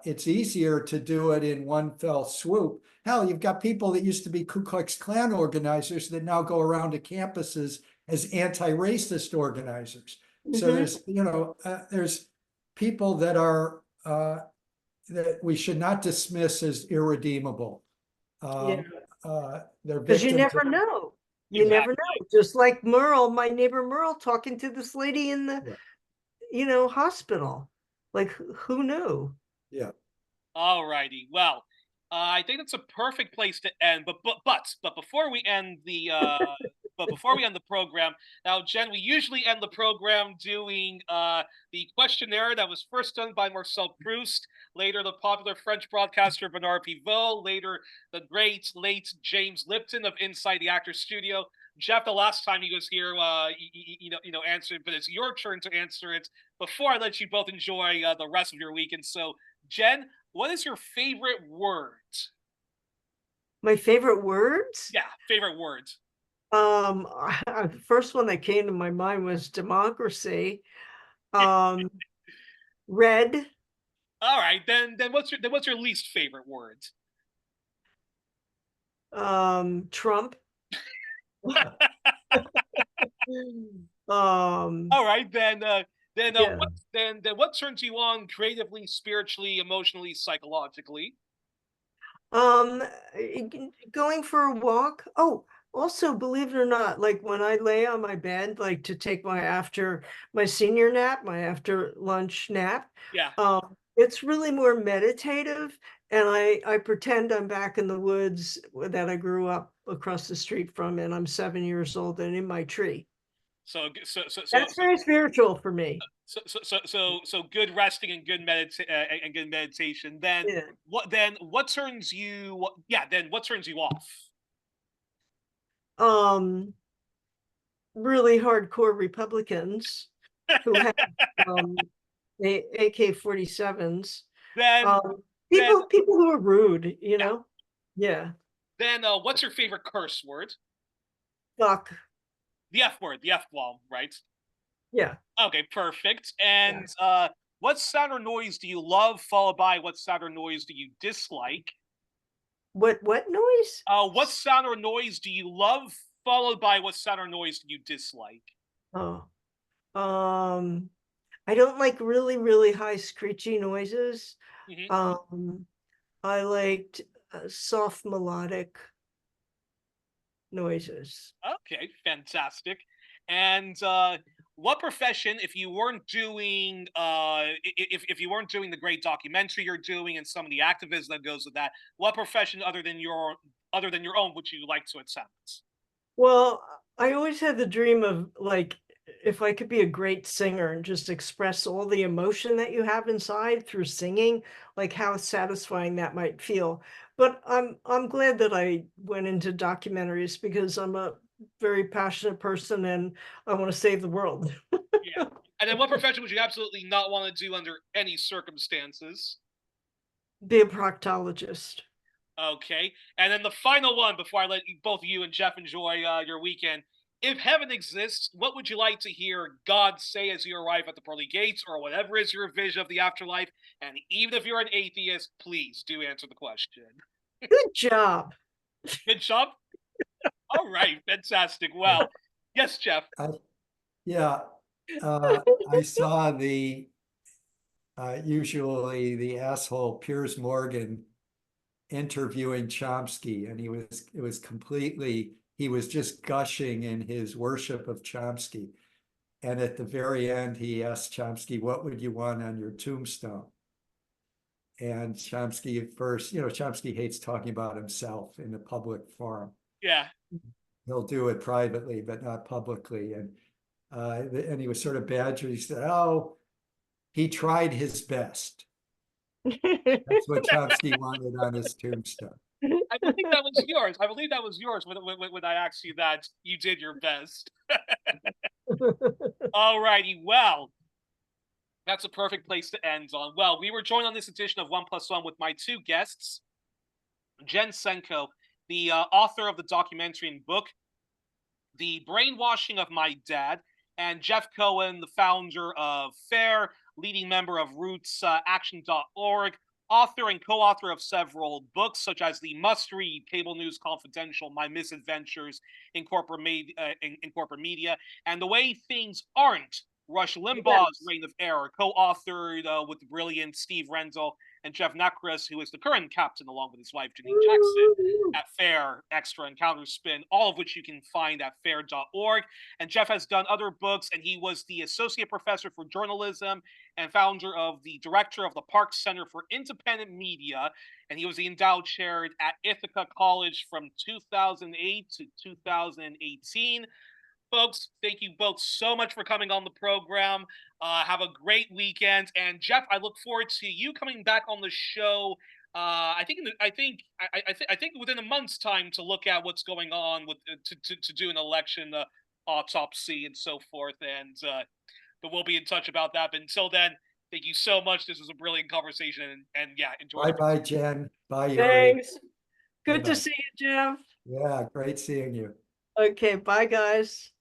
Speaker 3: It's easier to do it in one fell swoop. Hell, you've got people that used to be Ku Klux Klan organizers that now go around to campuses as anti-racist organizers. So there's people that are that we should not dismiss as irredeemable. They're
Speaker 2: because you never know. You never know. Just like Merle, my neighbor Merle, talking to this lady in the, hospital. Like, who knew?
Speaker 3: Yeah.
Speaker 1: All righty. Well, I think that's a perfect place to end. But before we end the program, now, Jen, we usually end the program doing the questionnaire that was first done by Marcel Proust, later the popular French broadcaster Bernard Pivot, later the great late James Lipton of Inside the Actors Studio. Jeff, the last time he was here, answered, but it's your turn to answer it before I let you both enjoy the rest of your weekend. So, Jen, what is your favorite word?
Speaker 2: My favorite words?
Speaker 1: Yeah, favorite words.
Speaker 2: The first one that came to my mind was democracy. Red.
Speaker 1: All right, then what's your least favorite word?
Speaker 2: Trump.
Speaker 1: All right, then
Speaker 2: yeah.
Speaker 1: what turns you on creatively, spiritually, emotionally, psychologically?
Speaker 2: Going for a walk. Oh, also, believe it or not, like when I lay on my bed, like to take my senior nap, my after lunch nap,
Speaker 1: Yeah.
Speaker 2: It's really more meditative, and I pretend I'm back in the woods that I grew up across the street from, and I'm 7 years old and in my tree. That's very spiritual for me.
Speaker 1: So good resting and good meditation. Then
Speaker 2: Yeah.
Speaker 1: what turns you? Yeah. Then what turns you off?
Speaker 2: Really hardcore Republicans who have AK-47s.
Speaker 1: Then then
Speaker 2: People who are rude, you
Speaker 1: yeah.
Speaker 2: know? Yeah.
Speaker 1: Then what's your favorite curse word?
Speaker 2: Fuck.
Speaker 1: The F word, the F bomb, right?
Speaker 2: Yeah.
Speaker 1: Okay, perfect. And what sound or noise do you love, followed by what sound or noise do you dislike?
Speaker 2: What noise?
Speaker 1: What sound or noise do you love, followed by what sound or noise do you dislike?
Speaker 2: Oh. I don't like really, really high screechy noises.
Speaker 1: Mm-hmm.
Speaker 2: I liked soft melodic noises.
Speaker 1: Okay, fantastic. And what profession, if you weren't doing if you weren't doing the great documentary you're doing and some of the activism that goes with that, what profession other than your own would you like to attempt?
Speaker 2: Well, I always had the dream of like if I could be a great singer and just express all the emotion that you have inside through singing, like how satisfying that might feel. But I'm glad that I went into documentaries because I'm a very passionate person and I want to save the world.
Speaker 1: Yeah. And then what profession would you absolutely not want to do under any circumstances?
Speaker 2: Be a proctologist.
Speaker 1: Okay. And then the final one before I let both you and Jeff enjoy your weekend. If heaven exists, what would you like to hear God say as you arrive at the pearly gates or whatever is your vision of the afterlife? And even if you're an atheist, please do answer the question.
Speaker 2: Good job.
Speaker 1: Good job. All right. Fantastic. Well, yes, Jeff.
Speaker 3: Yeah, I saw usually the asshole Piers Morgan interviewing Chomsky, and he was just gushing in his worship of Chomsky. And at the very end, he asked Chomsky, "What would you want on your tombstone?" And Chomsky at first, Chomsky hates talking about himself in a public forum.
Speaker 1: Yeah.
Speaker 3: He'll do it privately, but not publicly. And he was sort of badgered. He said, "Oh, he tried his best." That's what Chomsky wanted on his tombstone.
Speaker 1: I believe that was yours. I believe that was yours when I asked you that you did your best. All righty. Well, that's a perfect place to end on. Well, we were joined on this edition of 1+1 with my two guests, Jen Senko, the author of the documentary and book, The Brainwashing of My Dad, and Jeff Cohen, the founder of FAIR, leading member of RootsAction.org, author and co-author of several books, such as the must-read Cable News Confidential, My Misadventures in Corporate Media, and The Way Things Aren't, Rush Limbaugh's Reign of Error, co-authored with the brilliant Steve Rendell and Jeff Nakris, who is the current captain, along with his wife, Janine Jackson, at FAIR, Extra, and Counterspin, all of which you can find at fair.org. And Jeff has done other books, and he was the associate professor for journalism and founder of the director of the Park Center for Independent Media. And he was the endowed chair at Ithaca College from 2008 to 2018. Folks, thank you both so much for coming on the program. Have a great weekend, and Jeff, I look forward to you coming back on the show. I think within a month's time to look at what's going on with to do an election autopsy and so forth, and but we'll be in touch about that. But until then, thank you so much. This was a brilliant conversation, and yeah, enjoy.
Speaker 3: Bye, Jen. Bye, Youri.
Speaker 2: Thanks. Good to see you, Jeff.
Speaker 3: Yeah, great seeing you.
Speaker 2: Okay, bye, guys.